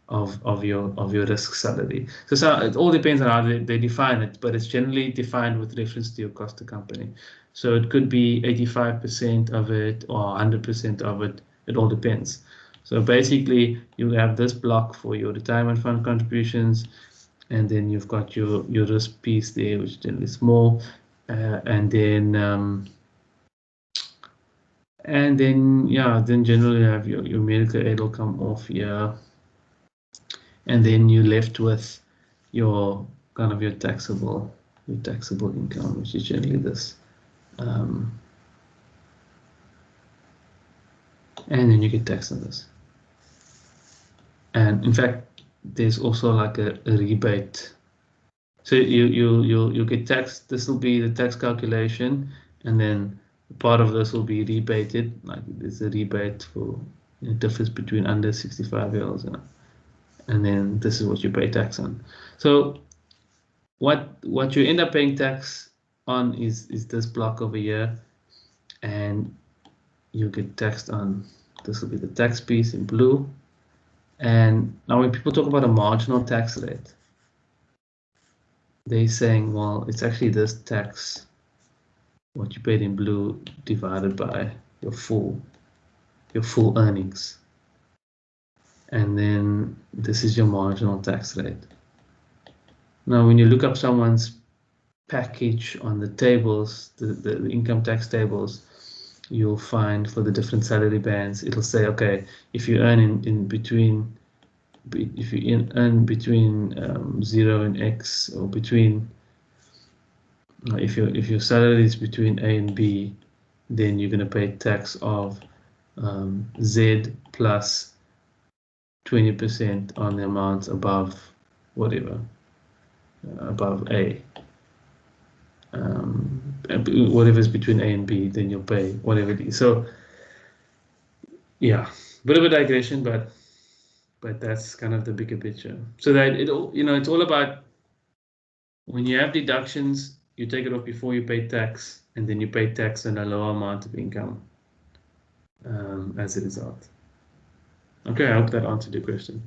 of your risk salary. So it all depends on how they define it, but it's generally defined with reference to your cost to company. So it could be 85% of it or 100% of it. It all depends. So basically, you have this block for your retirement fund contributions, and then you've got your risk piece there, which is generally small, and then generally you have your medical aid will come off here, and then you're left with your kind of your taxable income, which is generally this, and then you get taxed on this. And in fact, there's also like a rebate. So you'll get taxed. This will be the tax calculation, and then part of this will be rebated. Like there's a rebate for the difference between under 65 years and then this is what you pay tax on. So what you end up paying tax on is this block over here, and you get taxed on, this will be the tax piece in blue. And now when people talk about a marginal tax rate, they're saying, well, it's actually this tax, what you paid in blue, divided by your full earnings. And then this is your marginal tax rate. Now, when you look up someone's package on the tables, the income tax tables, you'll find for the different salary bands, it'll say, okay, if you earn in between, if you earn between 0 and X, or between, if your salary is between A and B, then you're going to pay tax of Z plus 20% on the amounts above whatever, above A. Whatever is between A and B, then you'll pay whatever it is. So yeah, bit of a digression, but that's kind of the bigger picture. So that it's all about, when you have deductions, you take it off before you pay tax, and then you pay tax on a lower amount of income as a result. Okay, I hope that answered your question.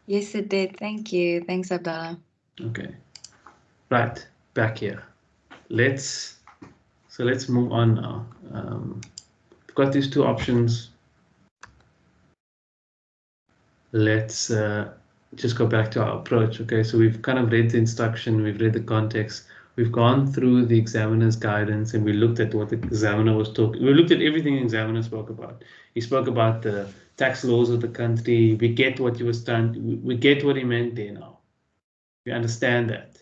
Yes, it did. Thank you. Thanks, Abdallah. Okay, right, back here. Let's move on now. We've got these two options. Let's just go back to our approach. Okay, so we've kind of read the instruction, we've read the context, we've gone through the examiner's guidance, and we looked at what the examiner was talking. We looked at everything the examiner spoke about. He spoke about the tax laws of the country. We get what he was trying. We get what he meant there now. We understand that.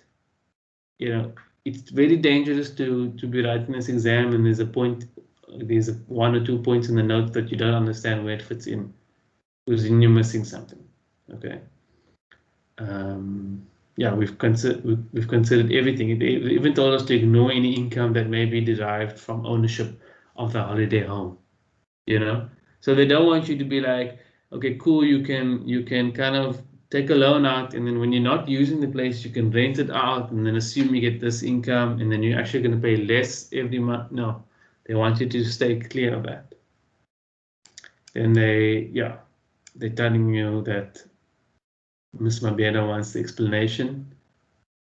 It's very dangerous to be writing this exam and there's one or 2 points in the notes that you don't understand where it fits in, because then you're missing something. Okay. Yeah, we've considered everything. It even told us to ignore any income that may be derived from ownership of the holiday home. So they don't want you to be like, okay, cool, you can kind of take a loan out, and then when you're not using the place, you can rent it out and then assume you get this income, and then you're actually going to pay less every month. No, they want you to stay clear of that. Then they're telling you that Ms. Mabena wants the explanation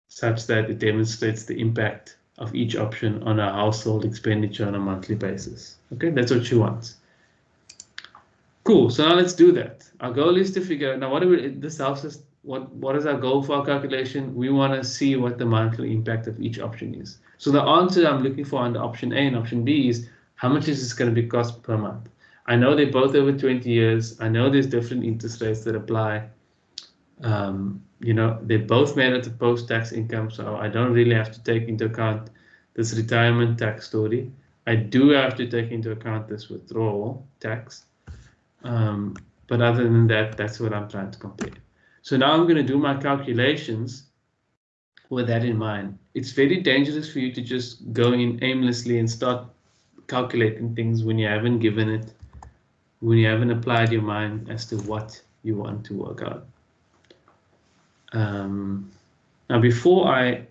such that it demonstrates the impact of each option on our household expenditure on a monthly basis. Okay, that's what she wants. Cool, so now let's do that. Our goal is to figure out, now this helps us, what is our goal for our calculation? We want to see what the monthly impact of each option is. So the answer I'm looking for under option A and option B is, how much is this going to be cost per month? I know they're both over 20 years. I know there's different interest rates that apply. They're both made out of post-tax income, so I don't really have to take into account this retirement tax story. I do have to take into account this withdrawal tax. But other than that, that's what I'm trying to compare. So now I'm going to do my calculations with that in mind. It's very dangerous for you to just go in aimlessly and start calculating things when you haven't given it, when you haven't applied your mind as to what you want to work out. Now before I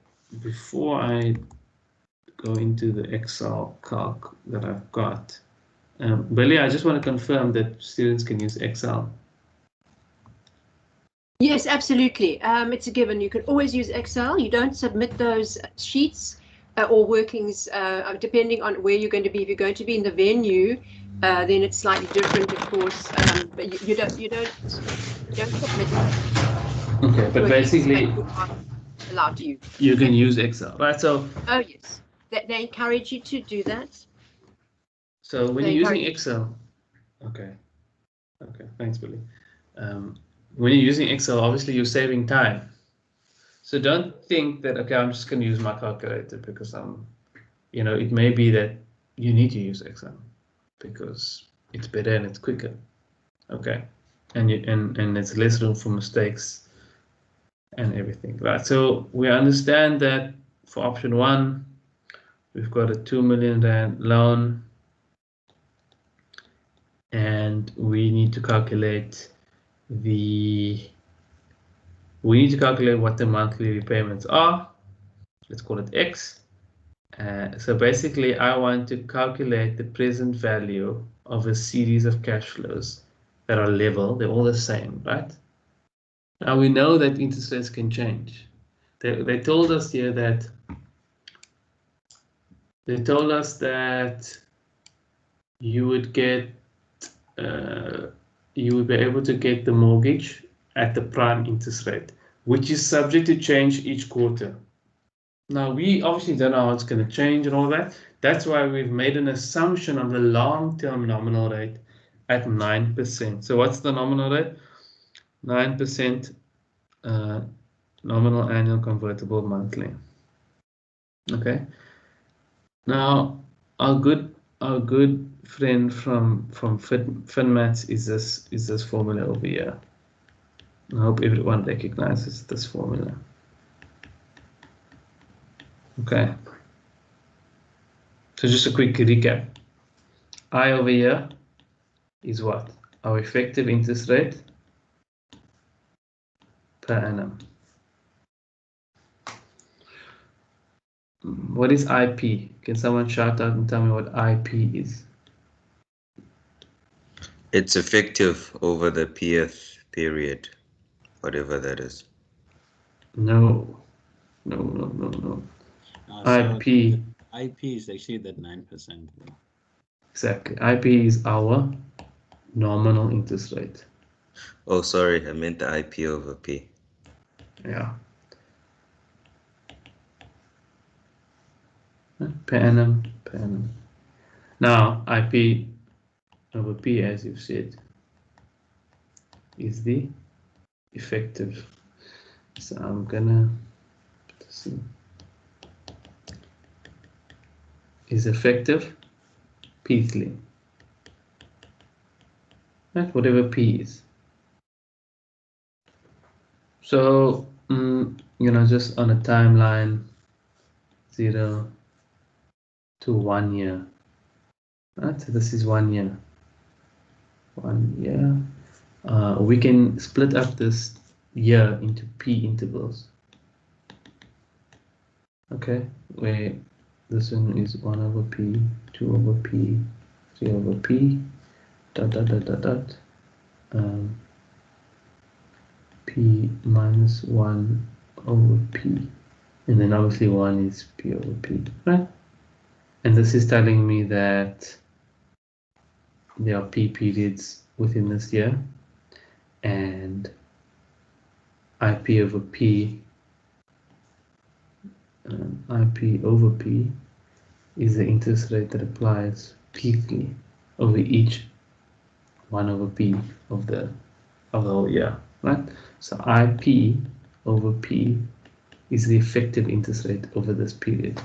go into the Excel calc that I've got, Billy, I just want to confirm that students can use Excel. Yes, absolutely. It's a given. You can always use Excel. You don't submit those sheets or workings depending on where you're going to be. If you're going to be in the venue, then it's slightly different, of course. But you don't submit. Okay, but basically, allowed to use. You can use Excel, right? So. Oh yes, they encourage you to do that. So when you're using Excel, okay, thanks, Billy. When you're using Excel, obviously you're saving time. So don't think that, okay, I'm just going to use my calculator because it may be that you need to use Excel because it's better and it's quicker. Okay, and it's less room for mistakes and everything, right? So we understand that for option 1, we've got a 2 million rand loan, and we need to calculate we need to calculate what the monthly repayments are. Let's call it X. So basically, I want to calculate the present value of a series of cash flows that are level. They're all the same, right? Now we know that interest rates can change. They told us here that you would get you would be able to get the mortgage at the prime interest rate, which is subject to change each quarter. Now we obviously don't know how it's going to change and all that. That's why we've made an assumption on the long-term nominal rate at 9%. So what's the nominal rate? 9% nominal annual convertible monthly. Okay. Now our good friend from FinMaths is this formula over here. I hope everyone recognizes this formula. Okay. So just a quick recap. I over here is what? Our effective interest rate per annum. What is IP? Can someone shout out and tell me what IP is? It's effective over the PF period, whatever that is. No. IP. IP is actually that 9%. Exactly. IP is our nominal interest rate. Oh, sorry, I meant the IP over P. Yeah. Per annum. Now, IP over P, as you've said, is the effective. So I'm gonna see. Is effective P3. Right? Whatever P is. So, just on a timeline, 0 to 1 year. Right? So this is 1 year. 1 year. We can split up this year into P intervals. Okay, where this one is 1 over P, 2 over P, 3 over P, P minus 1 over P, and then obviously 1 is P over P, right? And this is telling me that there are P periods within this year, and IP over P, IP over P is the interest rate that applies P3 over each 1 over P of the whole year, right? So IP over P is the effective interest rate over this period.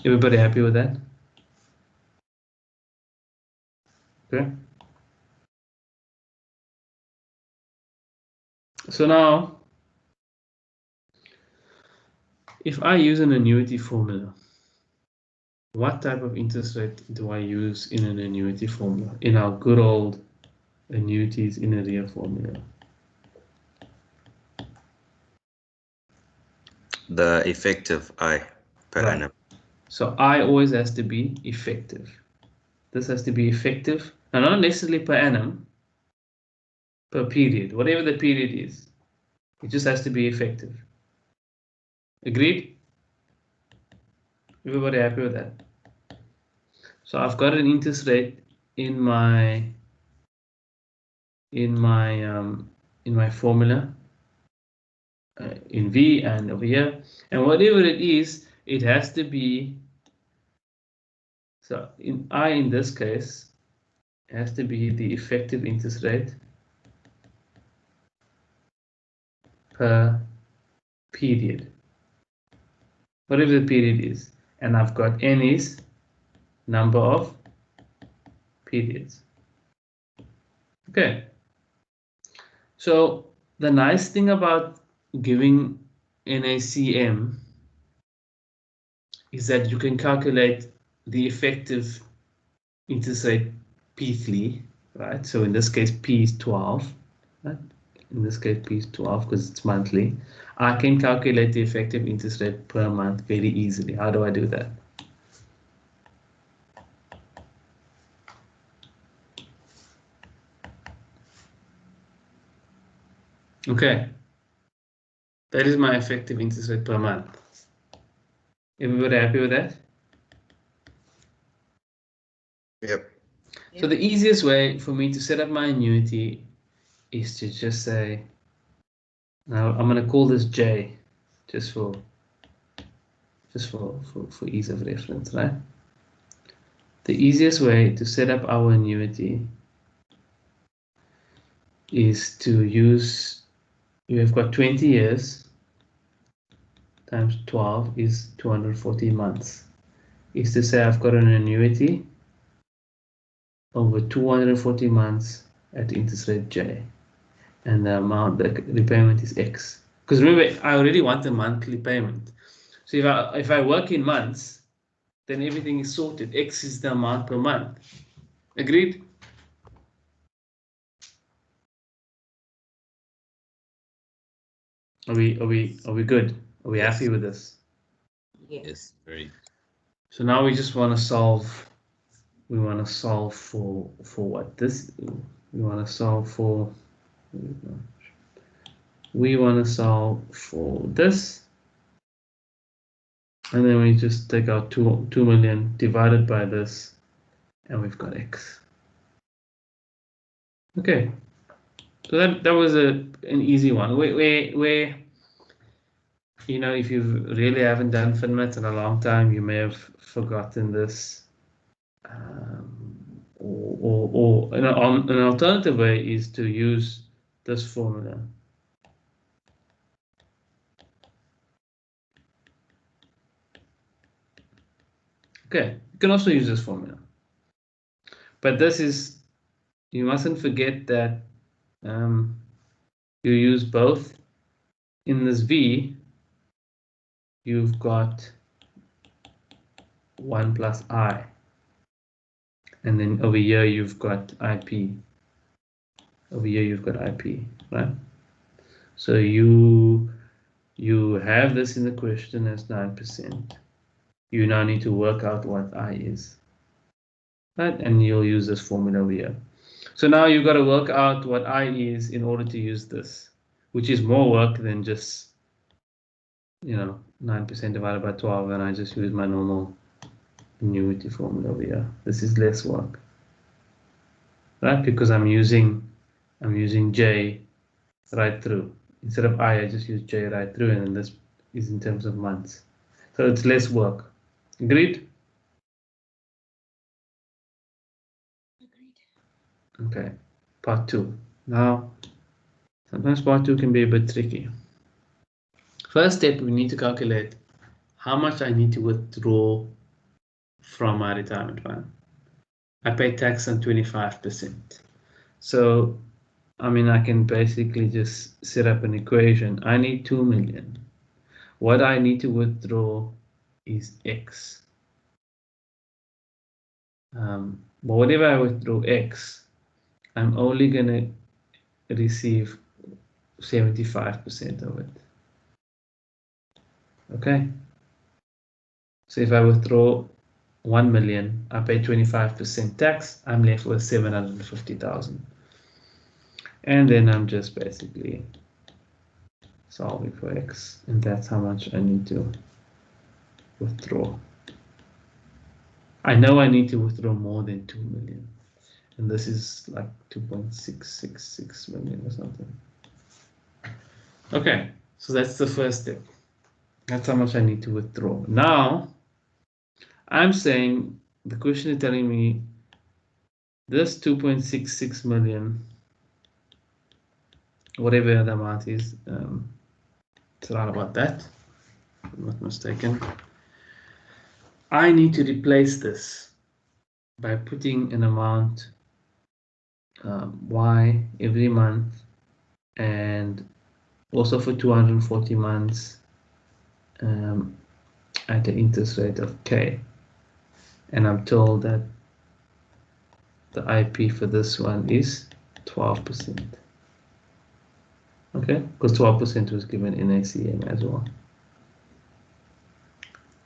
Everybody happy with that? Okay. So now, if I use an annuity formula, what type of interest rate do I use in an annuity formula, in our good old annuities in arrear formula? The effective I per Right. annum. So I always has to be effective. This has to be effective, and not necessarily per annum, per period, whatever the period is. It just has to be effective. Agreed? Everybody happy with that? So I've got an interest rate in my formula in V and over here, and whatever it is, it has to be. So in I, in this case, has to be the effective interest rate per period, whatever the period is, and I've got N is number of periods. Okay. So the nice thing about giving NACM is that you can calculate the effective interest rate P3, right? So in this case, P is 12. right? In this case, P is 12 because it's monthly. I can calculate the effective interest rate per month very easily. How do I do that? Okay, that is my effective interest rate per month. Everybody happy with that? Yep. So the easiest way for me to set up my annuity is to just say, now I'm going to call this J, just for ease of reference, right? The easiest way to set up our annuity is to use, we've got 20 years times 12 is 240 months. Is to say I've got an annuity over 240 months at interest rate J, and the amount, the repayment is X. Because remember, I already want a monthly payment. So if I work in months, then everything is sorted. X is the amount per month. Agreed? Are we good? Are we happy with this? Yes, very. So now we just want to solve. We want to solve for what this. We want to solve for. We want to solve for this, and then we just take out 2 million divided by this, and we've got X. Okay, so that was an easy one. Where you know, if you really haven't done FinMaths in a long time, you may have forgotten this. Or an alternative way is to use this formula. Okay, you can also use this formula. But this is, you mustn't forget that you use both. In this V, you've got 1 plus I. And then over here, you've got IP. Over here, you've got IP, right? So you have this in the question as 9%. You now need to work out what I is, right? And you'll use this formula over here. So now you've got to work out what I is in order to use this, which is more work than just, you know, 9% divided by 12, and I just use my normal annuity formula over here. This is less work, right? Because I'm using J right through. Instead of I just use J right through, and then this is in terms of months. So it's less work. Agreed? Okay, part 2. Now, sometimes part 2 can be a bit tricky. First step, we need to calculate how much I need to withdraw from my retirement fund. I pay tax on 25%. So, I mean, I can basically just set up an equation. I need 2 million. What I need to withdraw is X. But whatever I withdraw X, I'm only going to receive 75% of it. Okay? So if I withdraw 1 million, I pay 25% tax, I'm left with 750,000. And then I'm just basically solving for X, and that's how much I need to withdraw. I know I need to withdraw more than 2 million, and this is like 2.666 million or something. Okay, so that's the first step. That's how much I need to withdraw. Now, I'm saying the question is telling me this 2.66 million, whatever the amount is, it's around about that, if I'm not mistaken. I need to replace this by putting an amount Y every month, and also for 240 months at the interest rate of K. And I'm told that the IP for this one is 12%. Okay, because 12% was given in ACM as well.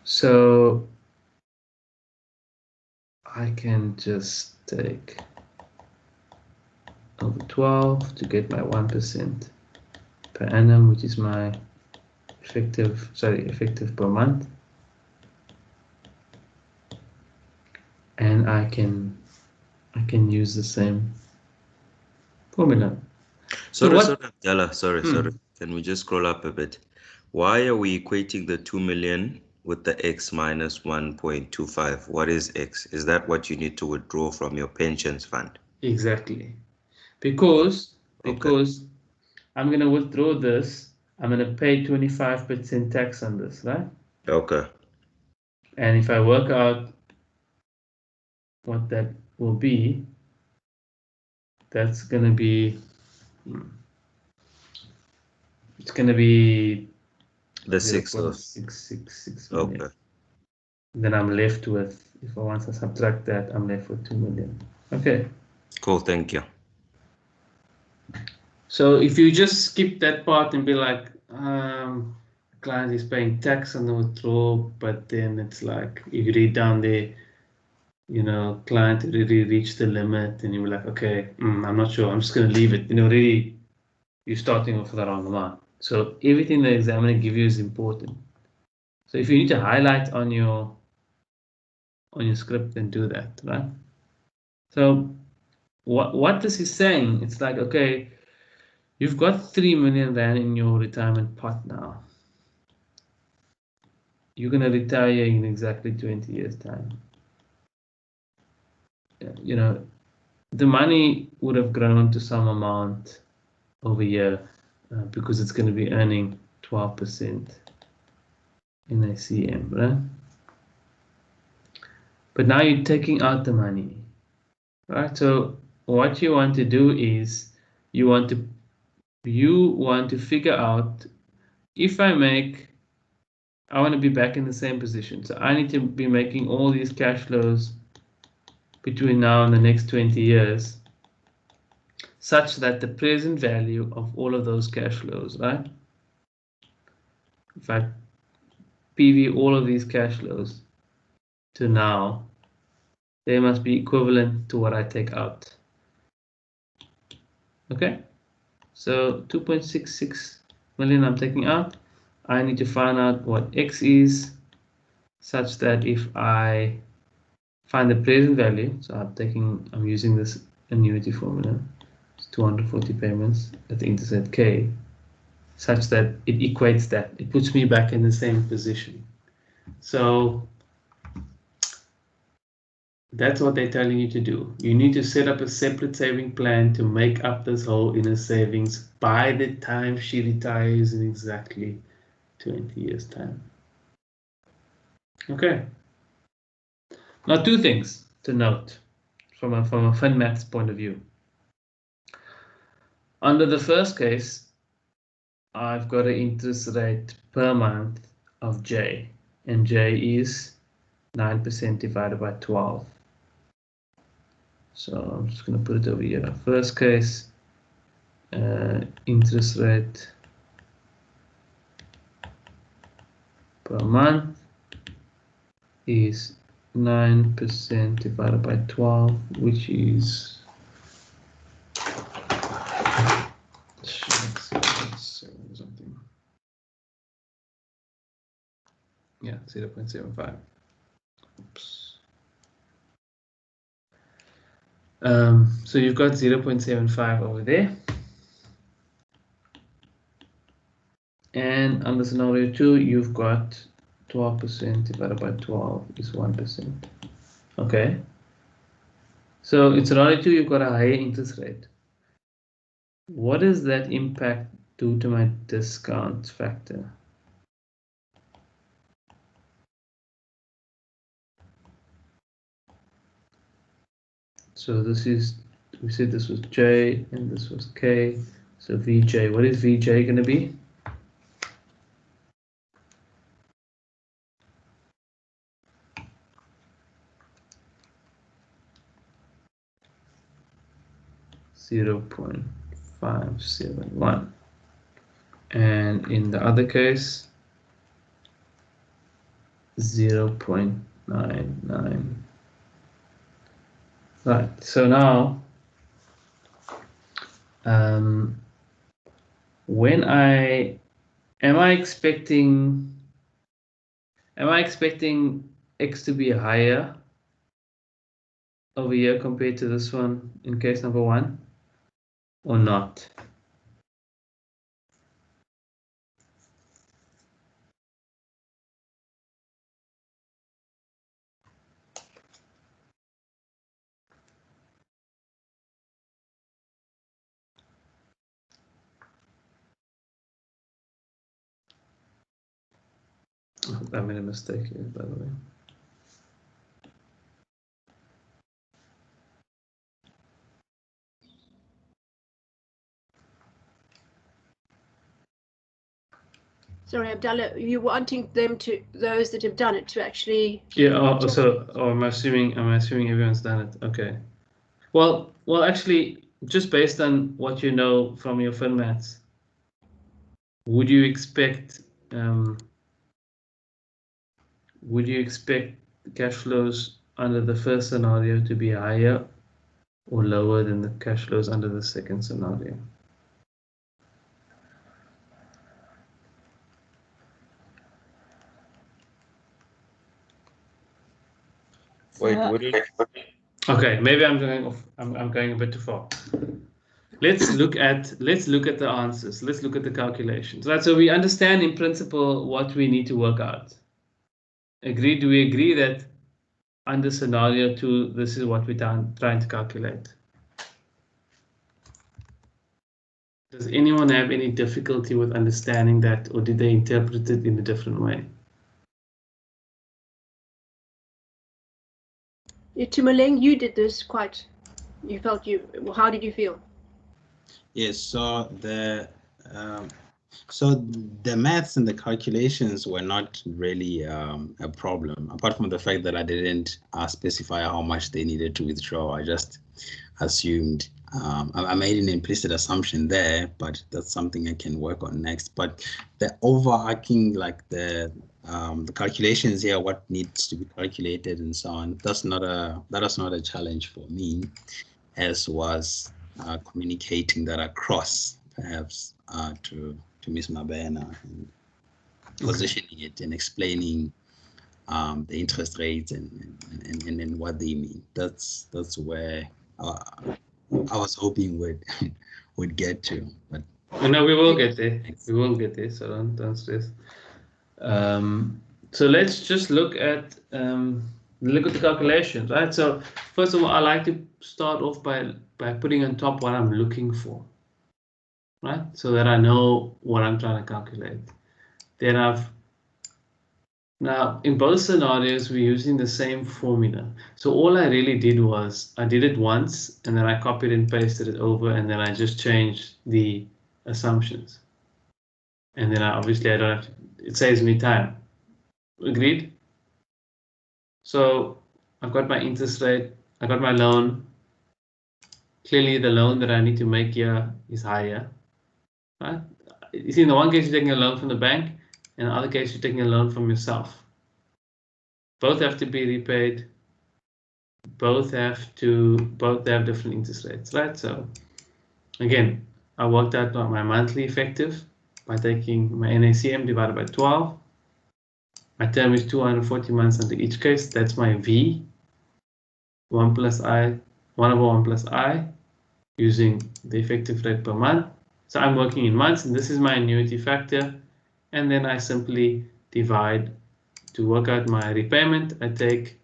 So I can just take over 12 to get my 1% per annum, which is my effective per month. And I can use the same formula. Sorry, Abdallah, sorry. Can we just scroll up a bit? Why are we equating the 2 million with the X minus 1.25? What is X? Is that what you need to withdraw from your pensions fund? Exactly. Because I'm going to withdraw this, I'm going to pay 25% tax on this, right? Okay. And if I work out what that will be, that's going to be, it's going to be the 6.666 million. Okay. Then I'm left with, if I want to subtract that, I'm left with 2 million. Okay. Cool, thank you. So if you just skip that part and be like, client is paying tax on the withdrawal, but then it's like, if you read down there, you know, client already reached the limit, and you're like, okay, I'm not sure, I'm just going to leave it. You know, really, you're starting off with the wrong amount. So everything the examiner gives you is important. So if you need to highlight on your script, then do that, right? So what this is saying, it's like, okay, you've got 3 million rand in your retirement pot now. You're going to retire in exactly 20 years' time. You know, the money would have grown to some amount over here because it's going to be earning 12% in ACM, right? But now you're taking out the money, right? So what you want to do is you want to figure out, if I want to be back in the same position. So I need to be making all these cash flows between now and the next 20 years, such that the present value of all of those cash flows, right? If I PV all of these cash flows to now, they must be equivalent to what I take out. Okay, so 2.66 million I'm taking out. I need to find out what X is, such that if I find the present value, so I'm using this annuity formula, it's 240 payments at the intercept K, such that it equates that. It puts me back in the same position. So that's what they're telling you to do. You need to set up a separate saving plan to make up this hole in her savings by the time she retires in exactly 20 years' time. Okay. Now, two things to note from a fund maths point of view. Under the first case, I've got an interest rate per month of J, and J is 9% divided by 12. So I'm just going to put it over here. First case, interest rate per month is 9% divided by 12, which is something. Yeah, 0.75. Oops. So you've got 0.75 over there. And under scenario 2, you've got 12% divided by 12 is 1%. Okay. So in scenario 2, you've got a higher interest rate. What does that impact do to my discount factor? So this is, we said this was J and this was K. So VJ, what is VJ going to be? .571. And in the other case, 0.99. Right, so now when am I expecting X to be higher over here compared to this one in case number 1 or not? Oh, I made a mistake here, by the way. Sorry, Abdullah, you wanting them to, those that have done it, to actually... Yeah, I'm assuming everyone's done it. Okay. Well, actually, just based on what you know from your fin maths, would you expect cash flows under the first scenario to be higher or lower than the cash flows under the second scenario? Wait, wouldn't Okay, maybe I'm going off. I'm going a bit too far. Let's look at the answers. Let's look at the calculations. Right, so we understand in principle what we need to work out. Agreed? Do we agree that under scenario 2, this is what we're trying to calculate? Does anyone have any difficulty with understanding that, or did they interpret it in a different way? Tumeleng, you did this quite, how did you feel? Yes, so the maths and the calculations were not really a problem, apart from the fact that I didn't specify how much they needed to withdraw. I just assumed, I made an implicit assumption there, but that's something I can work on next. But the overarching, like the calculations here, what needs to be calculated and so on, that is not a challenge for me, as was communicating that across, perhaps to Ms. Mabena, and positioning it and explaining the interest rates and what they mean. That's where I was hoping would get to. But no, we will get there. We will get there. So don't stress. So let's just look at the calculations, right? So first of all, I like to start off by putting on top what I'm looking for, right? So that I know what I'm trying to calculate. Then now in both scenarios, we're using the same formula. So all I really did was I did it once, and then I copied and pasted it over, and then I just changed the assumptions. And then obviously I don't have to, it saves me time. Agreed? So I've got my interest rate, I got my loan. Clearly the loan that I need to make here is higher, right? You see, in the one case you're taking a loan from the bank, in the other case you're taking a loan from yourself. Both have to be repaid. Both have different interest rates, right? So again, I worked out my monthly effective by taking my NACM divided by 12. My term is 240 months under each case. That's my V, 1 plus I, 1 over 1 plus I, using the effective rate per month. So I'm working in months, and this is my annuity factor. And then I simply divide to work out my repayment. I take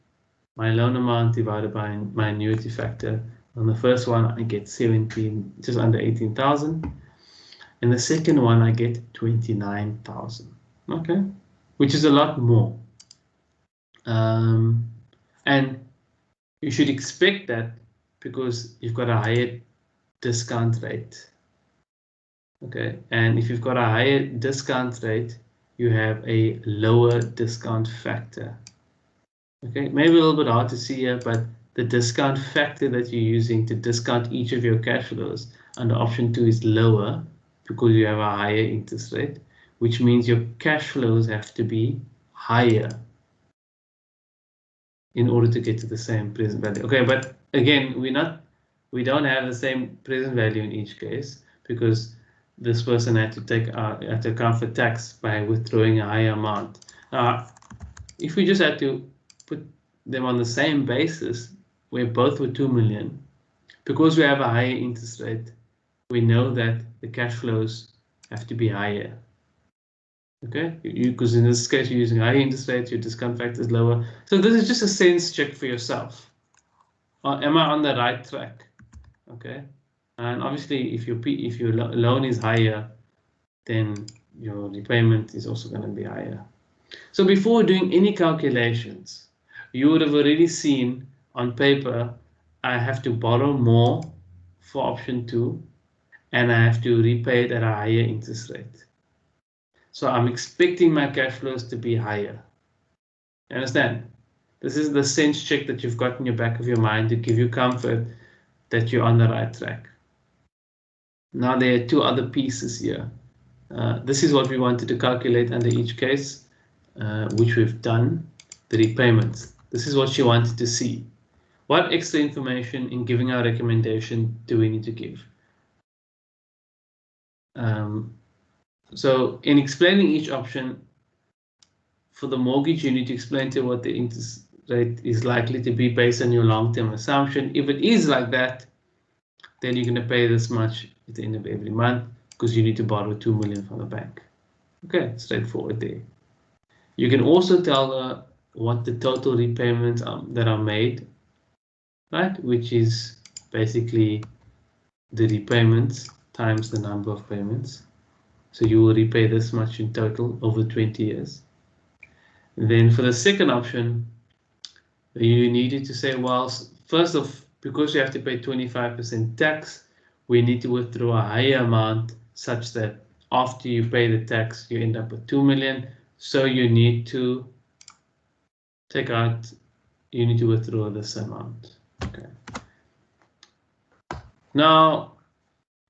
my loan amount divided by my annuity factor. On the first one, I get 17, just under 18,000. And the second one, I get 29,000. Okay, which is a lot more. And you should expect that because you've got a higher discount rate. Okay, and if you've got a higher discount rate, you have a lower discount factor. Okay, maybe a little bit hard to see here, but the discount factor that you're using to discount each of your cash flows under option 2 is lower because you have a higher interest rate, which means your cash flows have to be higher in order to get to the same present value. Okay, but again, we don't have the same present value in each case, because this person had to account for tax by withdrawing a higher amount. If we just had to put them on the same basis, where both were 2 million, because we have a higher interest rate, we know that the cash flows have to be higher. Okay, because in this case you're using higher interest rates, your discount factor is lower. So this is just a sense check for yourself. Am I on the right track? Okay, and obviously if your loan is higher, then your repayment is also going to be higher. So before doing any calculations, you would have already seen on paper, I have to borrow more for option 2, and I have to repay it at a higher interest rate. So I'm expecting my cash flows to be higher. You understand? This is the sense check that you've got in your back of your mind to give you comfort that you're on the right track. Now there are 2 other pieces here. This is what we wanted to calculate under each case, which we've done, the repayments. This is what she wanted to see. What extra information in giving our recommendation do we need to give? So in explaining each option, for the mortgage, you need to explain to what the interest rate is likely to be based on your long-term assumption. If it is like that, then you're going to pay this much at the end of every month, because you need to borrow 2 million from the bank. Okay, straightforward there. You can also tell her what the total repayments that are made, right? Which is basically the repayments times the number of payments. So you will repay this much in total over 20 years. And then for the second option, you needed to say, well, first off, because you have to pay 25% tax, we need to withdraw a higher amount such that after you pay the tax, you end up with 2 million. So you need to withdraw this amount. Okay. Now,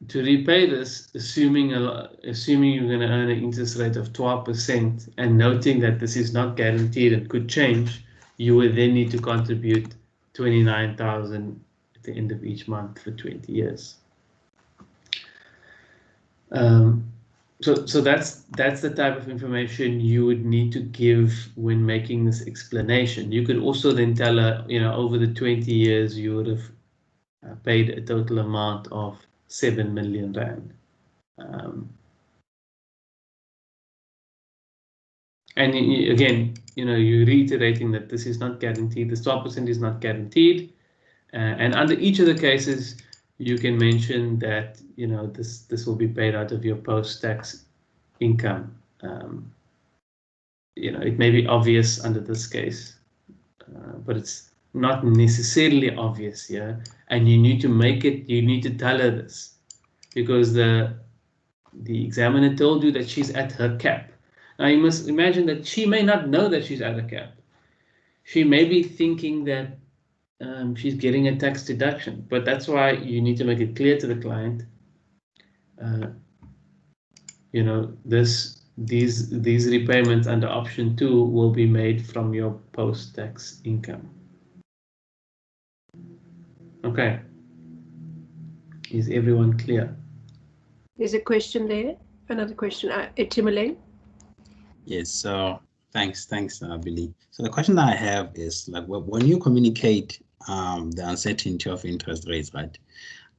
to repay this, assuming you're going to earn an interest rate of 12% and noting that this is not guaranteed and could change, you would then need to contribute 29,000 at the end of each month for 20 years. So that's the type of information you would need to give when making this explanation. You could also then tell her, over the 20 years you would have paid a total amount of 7 million rand. And again, you're reiterating that this is not guaranteed. This 12% is not guaranteed. And under each of the cases, you can mention that this will be paid out of your post-tax income. It may be obvious under this case, but it's not necessarily obvious here. And you need to make it. You need to tell her this, because the examiner told you that she's at her cap. Now you must imagine that she may not know that she's at a cap. She may be thinking that she's getting a tax deduction, but that's why you need to make it clear to the client. These repayments under option 2 will be made from your post-tax income. Okay. Is everyone clear? There's a question there. Another question. Timole? Yes. So thanks, Billy. So the question that I have is, like, when you communicate the uncertainty of interest rates, right?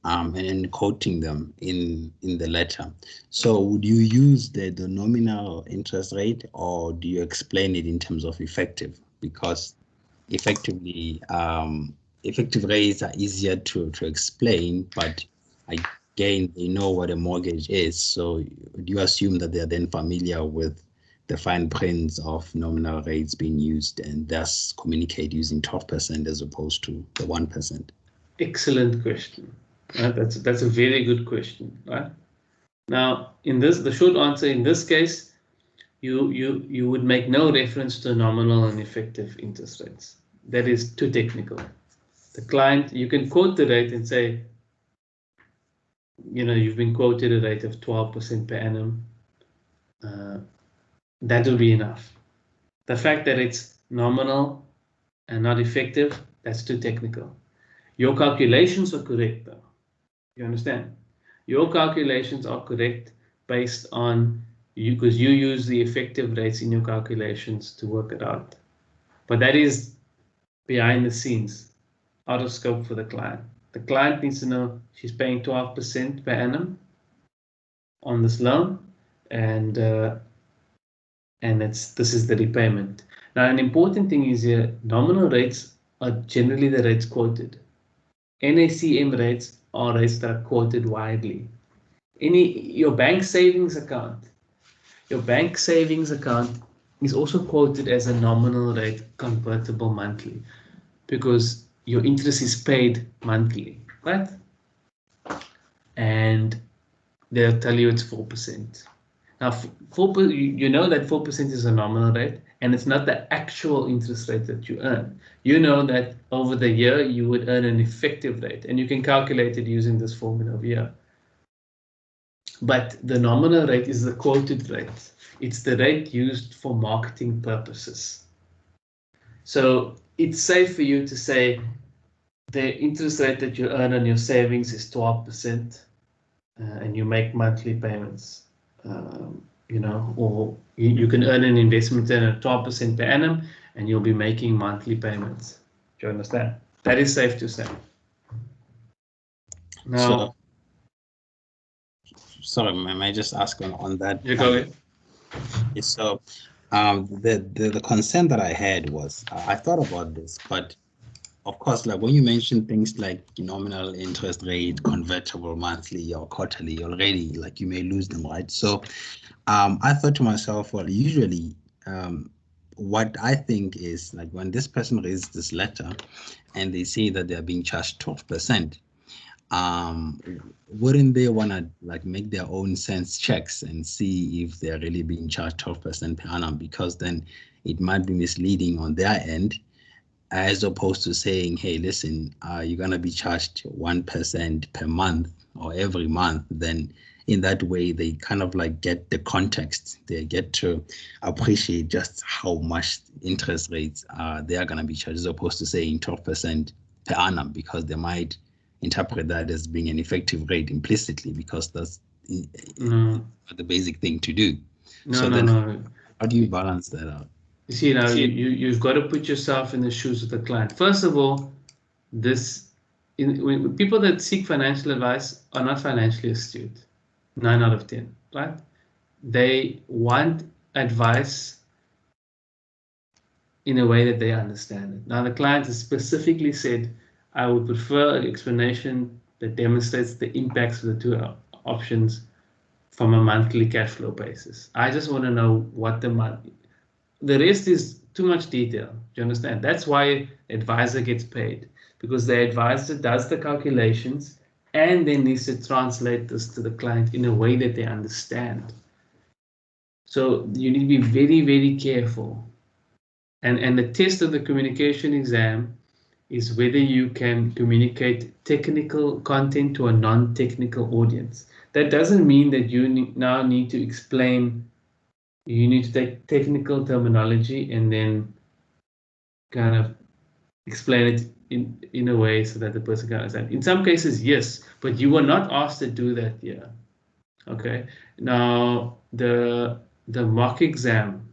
And quoting them in the letter. So would you use the nominal interest rate, or do you explain it in terms of effective? Because effectively, effective rates are easier to explain, but again, they know what a mortgage is. So do you assume that they're then familiar with the fine prints of nominal rates being used, and thus communicate using 12% as opposed to the 1%? Excellent question. That's a very good question, right? Now, the short answer in this case, you would make no reference to nominal and effective interest rates. That is too technical. The client, you can quote the rate and say, you've been quoted a rate of 12% per annum. That will be enough. The fact that it's nominal and not effective, that's too technical. Your calculations are correct though. You understand? Your calculations are correct based on you, because you use the effective rates in your calculations to work it out. But that is behind the scenes, out of scope for the client. The client needs to know she's paying 12% per annum on this loan, and this is the repayment. Now, an important thing is here, nominal rates are generally the rates quoted. NACM rates are rates that are quoted widely. Your bank savings account is also quoted as a nominal rate convertible monthly, because your interest is paid monthly, right? And they'll tell you it's 4%. Now, you know that 4% is a nominal rate, and it's not the actual interest rate that you earn. You know that over the year you would earn an effective rate, and you can calculate it using this formula over here. But the nominal rate is the quoted rate. It's the rate used for marketing purposes. So it's safe for you to say the interest rate that you earn on your savings is 12%, and you make monthly payments. Or you can earn an investment return at 12% per annum, and you'll be making monthly payments. Do you understand? That is safe to say. Now, sorry, may I just ask on that? You go ahead. So, the concern that I had was I thought about this, but of course, like when you mention things like nominal interest rate, convertible monthly or quarterly, already like you may lose them, right? So I thought to myself, well, usually what I think is like when this person reads this letter and they say that they're being charged 12%, wouldn't they want to like make their own sense checks and see if they're really being charged 12% per annum? Because then it might be misleading on their end, as opposed to saying, hey, listen, you're going to be charged 1% per month or every month. Then in that way, they kind of like get the context. They get to appreciate just how much interest rates they are going to be charged, as opposed to saying 12% per annum, because they might interpret that as being an effective rate implicitly, because that's the basic thing to do. No. How do you balance that out? You see, now you've got to put yourself in the shoes of the client. First of all, when people that seek financial advice are not financially astute. 9 out of 10, right? They want advice in a way that they understand it. Now, the client has specifically said, I would prefer an explanation that demonstrates the impacts of the two options from a monthly cash flow basis. I just want to know what the rest is too much detail. Do you understand? That's why the advisor gets paid, because the advisor does the calculations and then needs to translate this to the client in a way that they understand. So you need to be very, very careful. And the test of the communication exam is whether you can communicate technical content to a non-technical audience. That doesn't mean that you now need to explain. You need to take technical terminology and then kind of explain it in a way so that the person can understand. In some cases, yes, but you were not asked to do that here. Okay. Now the mock exam.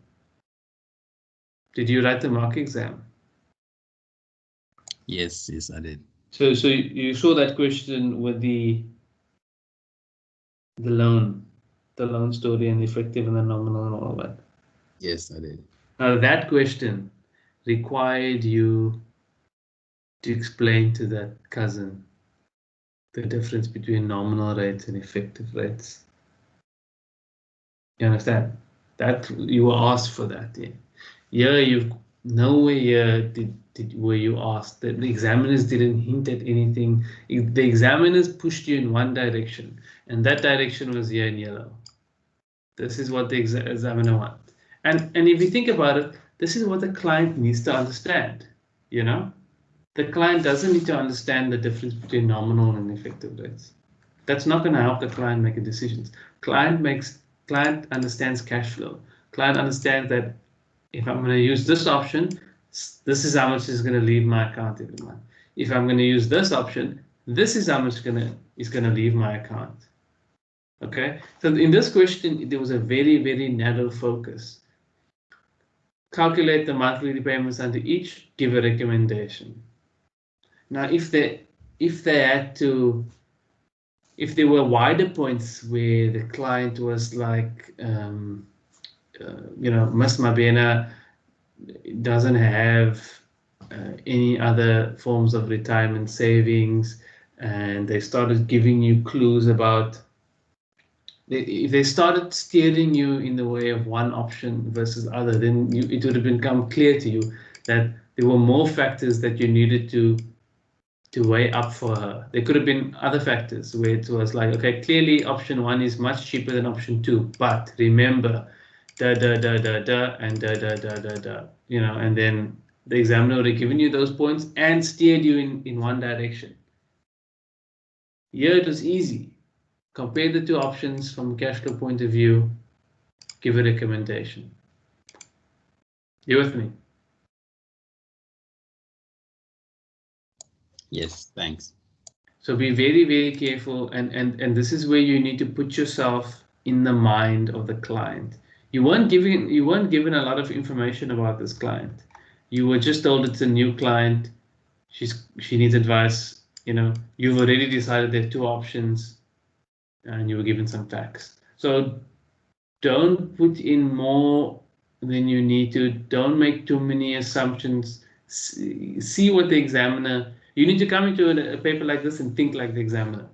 Did you write the mock exam? Yes, I did. So you saw that question with the loan story and effective and the nominal and all that. Yes, I did. Now that question required you to explain to that cousin the difference between nominal rates and effective rates. You understand? That you were asked for that. Yeah, you've nowhere here were you asked. The examiners didn't hint at anything. The examiners pushed you in one direction, and that direction was here in yellow. This is what the examiner wants. And if you think about it, this is what the client needs to understand. You know, the client doesn't need to understand the difference between nominal and effective rates. That's not going to help the client make a decision. Client understands cash flow. Client understands that if I'm going to use this option, this is how much is going to leave my account every month. If I'm going to use this option, this is how much is going to leave my account. Okay, so in this question, there was a very, very narrow focus. Calculate the monthly repayments under each, give a recommendation. Now, if there were wider points where the client was like, Miss Mabena doesn't have any other forms of retirement savings, and they started giving you clues about, if they started steering you in the way of one option versus other, then it would have become clear to you that there were more factors that you needed to weigh up for her. There could have been other factors where it was like, okay, clearly option 1 is much cheaper than option 2, but remember, and and then the examiner would have given you those points and steered you in one direction. Here it was easy. Compare the two options from a cash flow point of view, give a recommendation. You with me? Yes, thanks. So be very, very careful, and this is where you need to put yourself in the mind of the client. You weren't given a lot of information about this client. You were just told it's a new client. She needs advice. You've already decided there are two options, and you were given some facts. So don't put in more than you need to. Don't make too many assumptions. See what the examiner. You need to come into a paper like this and think like the examiner.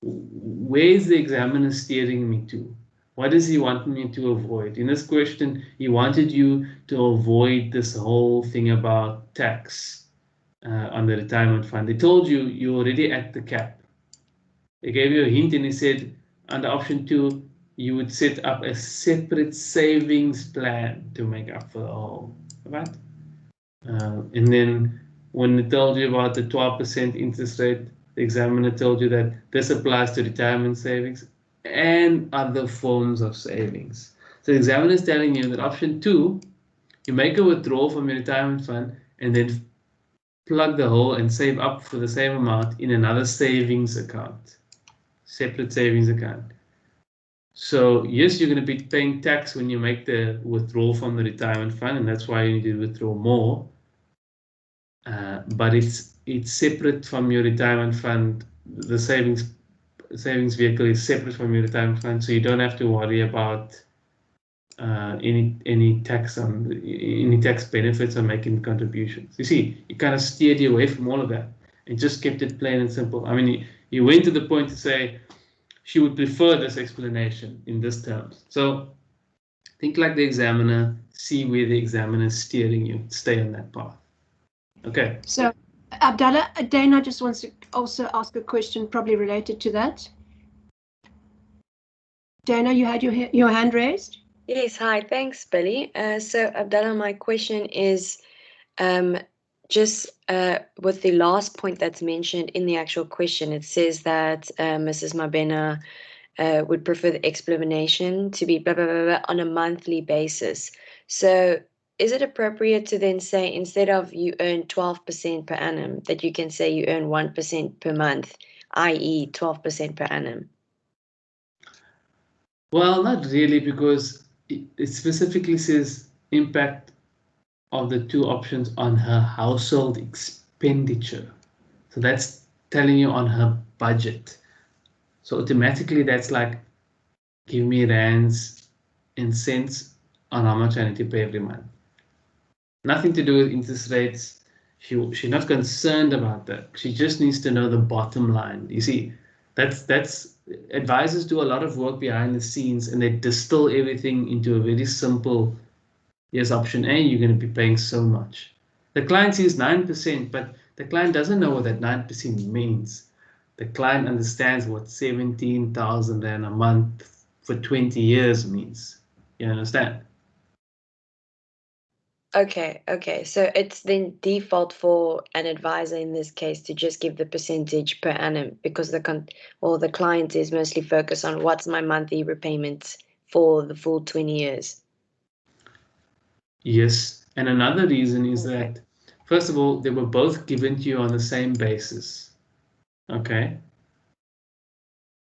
Where is the examiner steering me to? What does he want me to avoid? In this question, he wanted you to avoid this whole thing about tax on the retirement fund. They told you you're already at the cap. They gave you a hint and he said, under option 2, you would set up a separate savings plan to make up for the whole, right? And then when it told you about the 12% interest rate, the examiner told you that this applies to retirement savings and other forms of savings. So the examiner is telling you that option 2, you make a withdrawal from your retirement fund and then plug the hole and save up for the same amount in another savings account, separate savings account. So yes, you're going to be paying tax when you make the withdrawal from the retirement fund, and that's why you need to withdraw more. But it's separate from your retirement fund. The savings vehicle is separate from your retirement fund, so you don't have to worry about any tax benefits on making contributions. You see, it kind of steered you away from all of that and just kept it plain and simple. I mean, you went to the point to say she would prefer this explanation in this terms. So think like the examiner, see where the examiner is steering you, stay on that path. Okay. So Abdallah, Dana just wants to also ask a question probably related to that. Dana, you had your hand raised? Yes, hi, thanks, Billy. So Abdallah, my question is just with the last point that's mentioned in the actual question. It says that Mrs. Mabena would prefer the explanation to be blah, blah, blah, blah on a monthly basis. So is it appropriate to then say, instead of you earn 12% per annum, that you can say you earn 1% per month, i.e. 12% per annum? Well, not really, because it specifically says impact of the two options on her household expenditure. So that's telling you on her budget. So automatically that's like, give me rands and cents on how much I need to pay every month. Nothing to do with interest rates. She's not concerned about that. She just needs to know the bottom line. You see, that's advisors do a lot of work behind the scenes, and they distill everything into a very simple, yes, option A, you're going to be paying so much. The client sees 9%, but the client doesn't know what that 9% means. The client understands what 17,000 Rand a month for 20 years means. You understand? Okay. So it's then default for an advisor in this case to just give the percentage per annum because the client is mostly focused on what's my monthly repayment for the full 20 years. Yes, and another reason is that, first of all, they were both given to you on the same basis. Okay.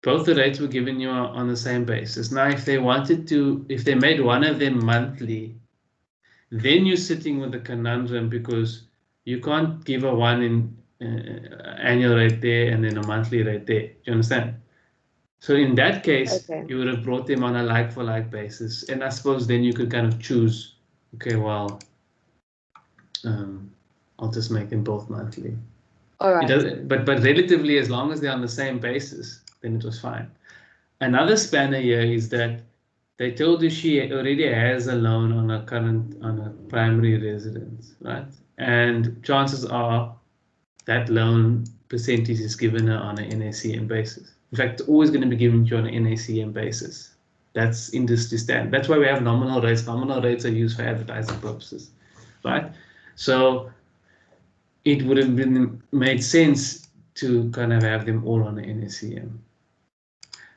Both the rates were given you on the same basis. Now, if they made one of them monthly, then you're sitting with a conundrum because you can't give a one in annual rate there and then a monthly rate there. Do you understand? So in that case, you would have brought them on a like-for-like basis. And I suppose then you could kind of choose, okay, well, I'll just make them both monthly. All right. But relatively, as long as they're on the same basis, then it was fine. Another spanner here is that they told you she already has a loan on a primary residence, right? And chances are that loan percentage is given her on an NACM basis. In fact, it's always going to be given to you on an NACM basis. That's industry standard. That's why we have nominal rates. Nominal rates are used for advertising purposes, right? So it would have made sense to kind of have them all on the NACM.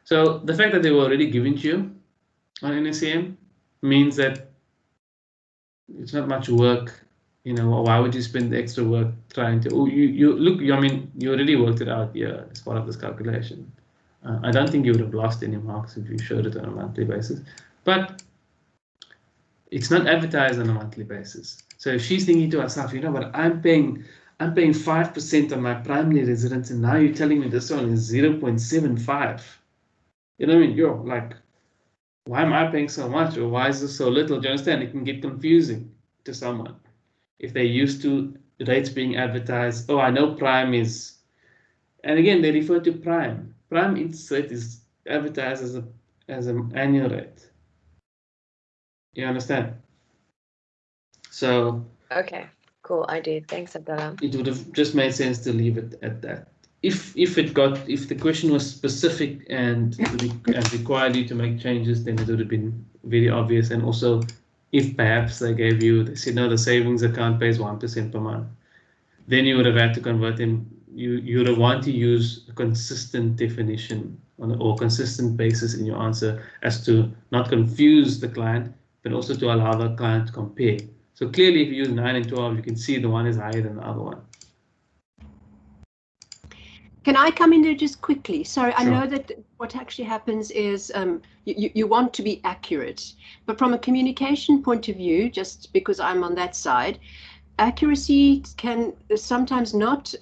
So the fact that they were already given to you on NACM means that it's not much work. You know, why would you spend the extra work trying to? I mean, you already worked it out here as part of this calculation. I don't think you would have lost any marks if you showed it on a monthly basis, but it's not advertised on a monthly basis. So if she's thinking to herself, you know what, I'm paying 5% on my primary residence, and now you're telling me this one is 0.75. You know what I mean? You're like, why am I paying so much, or why is this so little? Do you understand? It can get confusing to someone if they're used to rates being advertised. Oh, I know prime is, and again, they refer to prime. Prime interest rate is advertised as an annual rate. You understand? So Okay, cool. I do. Thanks, Abdallah. It would have just made sense to leave it at that. If the question was specific and required you to make changes, then it would have been very obvious. And also, if perhaps they said no, the savings account pays 1% per month, then you would have had to convert them. You would have wanted to use a consistent definition or consistent basis in your answer as to not confuse the client, but also to allow the client to compare. So clearly, if you use 9 and 12, you can see the one is higher than the other one. Can I come in there just quickly? Sorry, Sure. I know that what actually happens is you want to be accurate, but from a communication point of view, just because I'm on that side, accuracy can sometimes not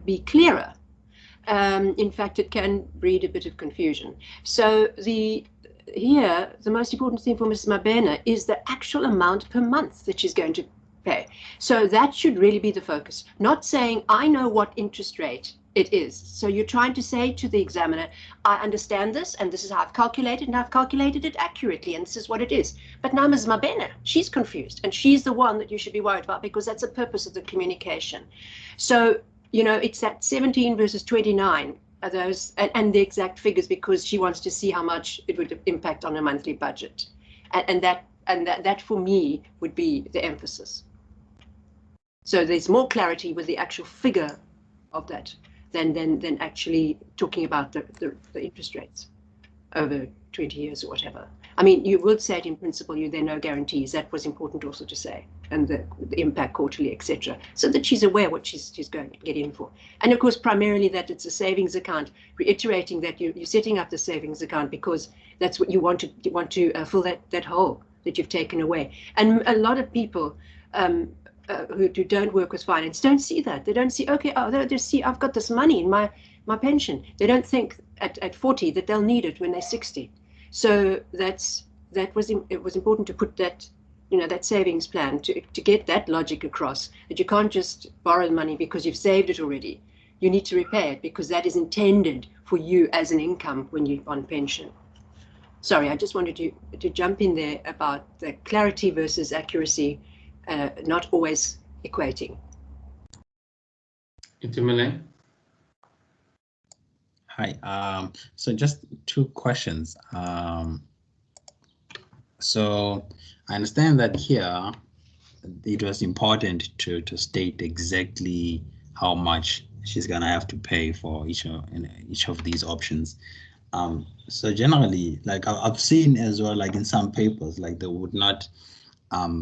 be clearer. In fact, it can breed a bit of confusion. So the most important thing for Mrs. Mabena is the actual amount per month that she's going to pay. So that should really be the focus, not saying I know what interest rate it is. So you're trying to say to the examiner, I understand this, and this is how I've calculated, and I've calculated it accurately, and this is what it is. But now Mrs. Mabena, she's confused, and she's the one that you should be worried about, because that's the purpose of the communication. So, you know, it's that 17 versus 29 are those, and the exact figures, because she wants to see how much it would impact on a monthly budget. And that for me would be the emphasis. So there's more clarity with the actual figure of that than actually talking about the interest rates over 20 years or whatever. I mean, you would say it in principle, there are no guarantees. That was important also to say, and the impact quarterly, etc., so that she's aware what she's going to get in for. And of course, primarily that it's a savings account, reiterating that you're setting up the savings account because that's what you want to fill that hole that you've taken away. And a lot of people who don't work with finance don't see that. They don't see, okay, they just see I've got this money in my pension. They don't think at 40 that they'll need it when they're 60. So it was important to put that, that savings plan to get that logic across, that you can't just borrow the money because you've saved it already. You need to repay it because that is intended for you as an income when you're on pension. Sorry, I just wanted to jump in there about the clarity versus accuracy, not always equating. Itumele? Hi. So just two questions. So I understand that here it was important to state exactly how much she's gonna have to pay for each of these options. So generally, like I've seen as well, like in some papers, like they would not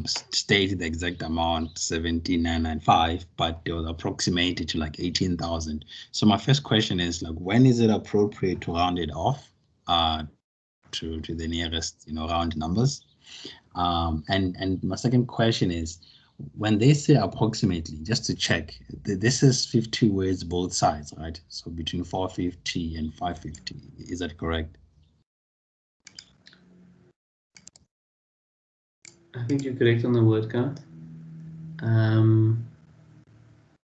state the exact amount 17,995, but they would approximate it to like 18,000. So my first question is, like, when is it appropriate to round it off to the nearest, round numbers? And my second question is, when they say approximately, just to check, this is 50 words both sides, right? So between 450 and 550, is that correct? I think you're correct on the word count.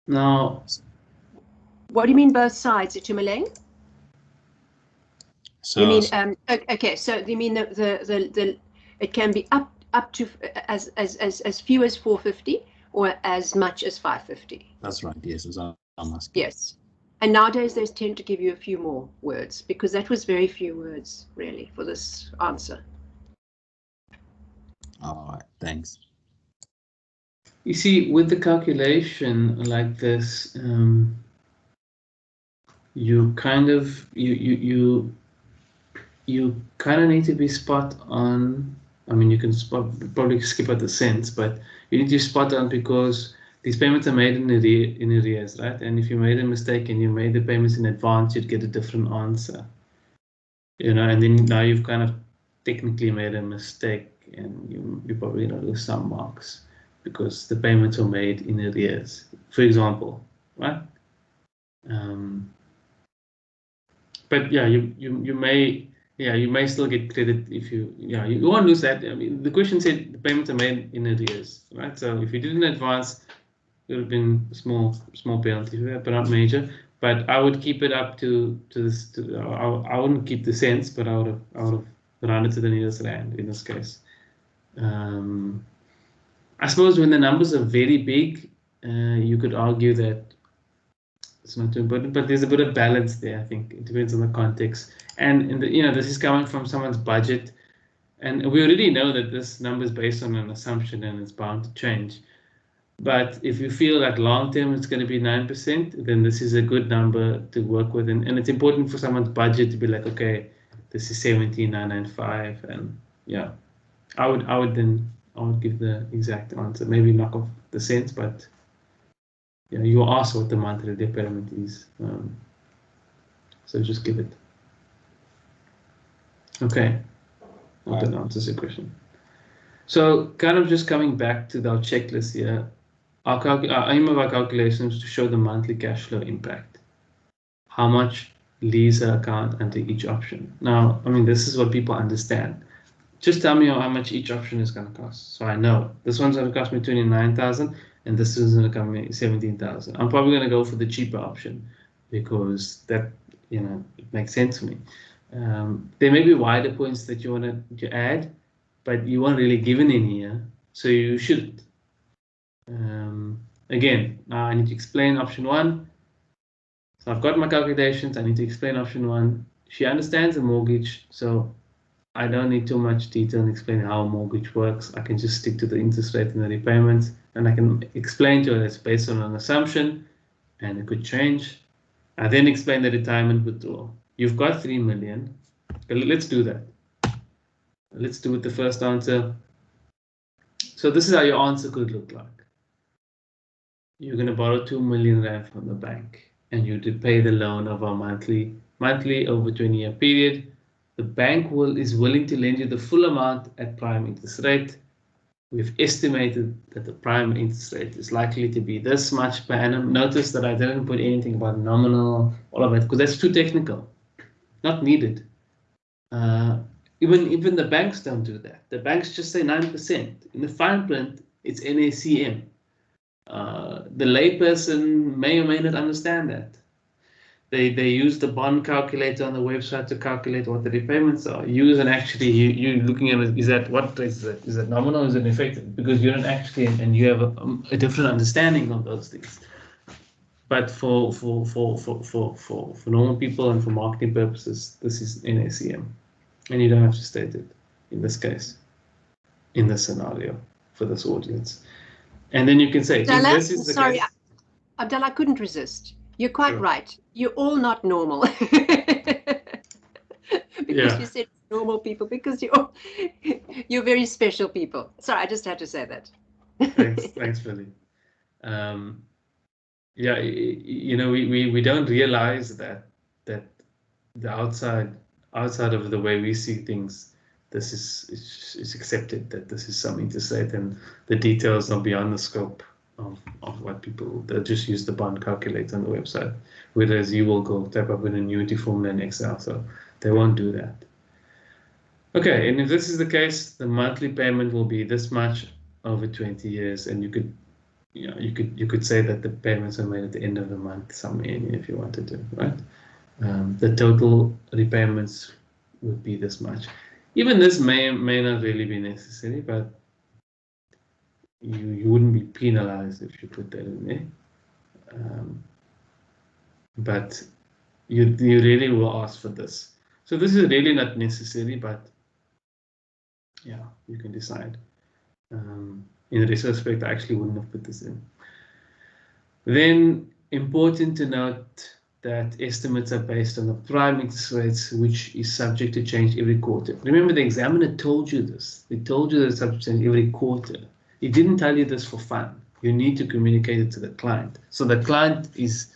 Now, what do you mean both sides, Itumeleng? So you mean okay? So you mean the it can be up to as few as 450 or as much as 550? That's right. Yes, as I'm asking. Yes. And nowadays they tend to give you a few more words, because that was very few words really for this answer. All right, thanks. You see, with the calculation like this, you kind of you kind of need to be spot on. I mean, you can probably skip out the cents, but you need to be spot on, because these payments are made in arrears, right? And if you made a mistake and you made the payments in advance, you'd get a different answer. And then now you've kind of technically made a mistake, and you're probably going to lose some marks because the payments were made in arrears, for example, right? But yeah, you may still get credit if you won't lose that. I mean, the question said the payments are made in arrears, right? So if you did in advance, it would have been a small penalty for that, but not major. But I would keep it up to this. I wouldn't keep the cents, but I would have rounded to the nearest rand in this case. I suppose when the numbers are very big, you could argue that it's not too important, but there's a bit of balance there. I think it depends on the context, and this is coming from someone's budget, and we already know that this number is based on an assumption and it's bound to change. But if you feel like long term it's going to be 9%, then this is a good number to work with, and it's important for someone's budget to be like, okay, this is 17,995, and yeah, I would give the exact answer, maybe knock off the cents, but yeah, you ask what the monthly payment is, so just give it. Okay, I hope that answers your question. So kind of just coming back to our checklist here, our aim of our calculation is to show the monthly cash flow impact. How much leaves an account under each option. Now, I mean, this is what people understand. Just tell me how much each option is going to cost. So I know this one's going to cost me 29,000 and this is going to cost me 17,000. I'm probably going to go for the cheaper option because that, it makes sense for me. There may be wider points that you want to add, but you weren't really given any here, so you shouldn't. Again, now I need to explain option one. So I've got my calculations. I need to explain option one. She understands the mortgage, so I don't need too much detail in explaining how a mortgage works. I can just stick to the interest rate and the repayments, and I can explain to her it's based on an assumption and it could change. I then explain the retirement withdrawal. You've got 3 million. Okay, let's do that. Let's do it the first answer. So this is how your answer could look like. You're going to borrow 2 million rand from the bank, and you to pay the loan of our monthly over 20-year period. The bank is willing to lend you the full amount at prime interest rate. We've estimated that the prime interest rate is likely to be this much per annum. Notice that I didn't put anything about nominal, all of it, because that's too technical, not needed. Even the banks don't do that. The banks just say 9%. In the fine print, it's NACM. The layperson may or may not understand that. They use the bond calculator on the website to calculate what the repayments are. And actually, you're looking at it, is that nominal, is it effective? Because you're not actually, and you have a different understanding of those things. But for normal people and for marketing purposes, this is NACM, and you don't have to state it in this case. in this scenario for this audience. And then you can say, Abdallah, if this is the sorry, case, Abdallah, I couldn't resist. You're quite Sure. right. You're all not normal. Because you said normal people, because you're very special people. Sorry, I just had to say that. Thanks, Billy. Yeah, you know, we don't realize that the outside of the way we see things, this is accepted, that this is something to say, and the details are beyond the scope of what people, they just use the bond calculator on the website, whereas you will go type up an annuity formula in Excel, so they won't do that. Okay, and if this is the case, the monthly payment will be this much over 20 years, and you could say that the payments are made at the end of the month somewhere if you wanted to, right? The total repayments would be this much. Even this may not really be necessary, but you wouldn't be penalized if you put that in there. But you really will ask for this. So this is really not necessary, but yeah, you can decide. In retrospect, I actually wouldn't have put this in. Then important to note that estimates are based on the prime interest rates, which is subject to change every quarter. Remember, the examiner told you this. They told you that it's subject to change every quarter. He didn't tell you this for fun. You need to communicate it to the client. So the client is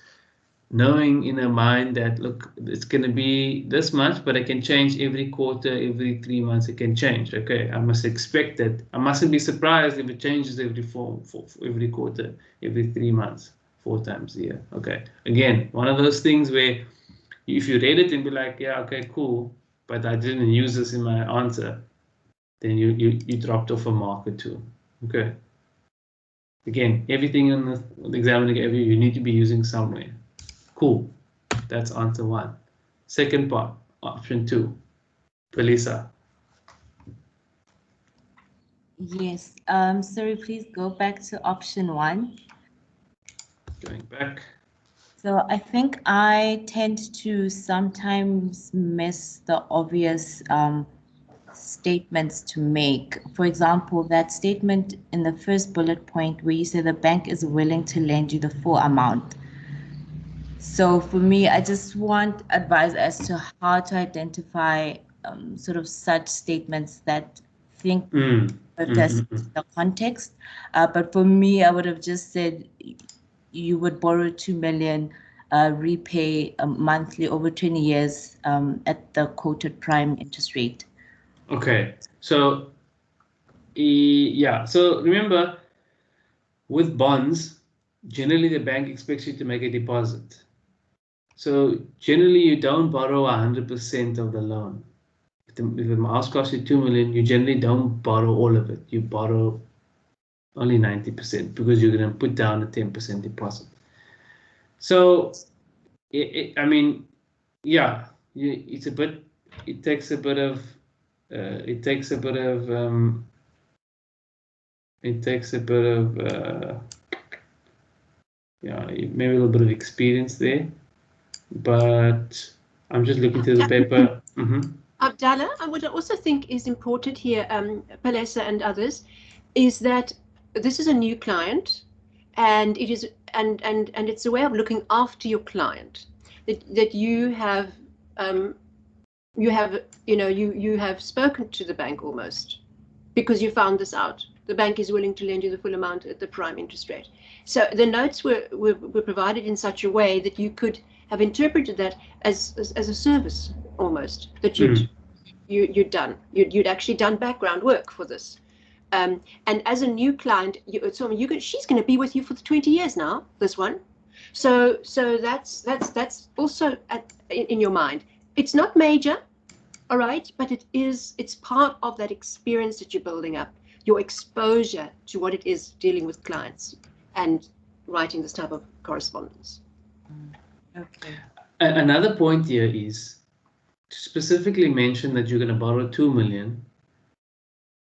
knowing in their mind that, look, it's going to be this much, but it can change every quarter, every 3 months, it can change. Okay, I must expect that. I mustn't be surprised if it changes every every quarter, every 3 months, 4 times a year. Okay, again, one of those things where if you read it and be like, yeah, okay, cool, but I didn't use this in my answer, then you dropped off a mark or two. Okay. Again, everything in the examiner gave you need to be using somewhere. Cool. That's answer 1. Second part, option 2. Felisa. Yes. Sorry, please go back to option 1. Going back. So I think I tend to sometimes miss the obvious statements to make. For example, that statement in the first bullet point where you say the bank is willing to lend you the full amount. So for me, I just want advice as to how to identify sort of such statements that think the context. But for me, I would have just said you would borrow 2 million, repay monthly over 20 years at the quoted prime interest rate. Okay, so yeah, so remember, with bonds, generally the bank expects you to make a deposit. So generally you don't borrow 100% of the loan. If the house costs you 2 million, you generally don't borrow all of it. You borrow only 90% because you're going to put down a 10% deposit. So, I mean, yeah, it's a bit. It takes a bit of. It takes a bit of. Yeah, maybe a little bit of experience there, but I'm just looking through the paper. Abdallah, I would also think is important here, Palesa and others, is that this is a new client, and it is and it's a way of looking after your client. That you have you have spoken to the bank almost, because you found this out. The bank is willing to lend you the full amount at the prime interest rate. So the notes were provided in such a way that you could have interpreted that as a service almost, that you'd done. You'd actually done background work for this. And as a new client, she's going to be with you for 20 years now, this one. So that's also in your mind. It's not major, all right, but it's part of that experience that you're building up, your exposure to what it is dealing with clients and writing this type of correspondence. Okay. Another point here is to specifically mention that you're going to borrow 2 million,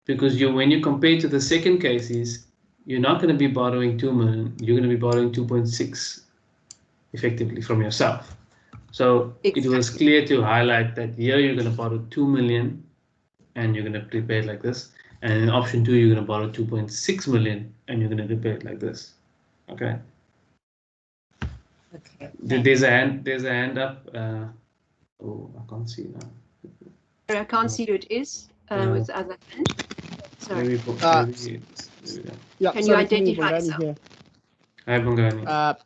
because when you compare to the second cases, you're not going to be borrowing 2 million, you're going to be borrowing 2.6 effectively from yourself. So It was clear to highlight that here you're going to borrow 2 million and you're going to prepare it like this. And in option 2, you're going to borrow 2.6 million and you're going to repay it like this. Okay. Okay. There's a hand up. Oh, I can't see now. I can't see who it is with the other hand. Sorry. Maybe, maybe Yeah, Can you sorry, identify Bongani yourself? here. Hi, Bongani.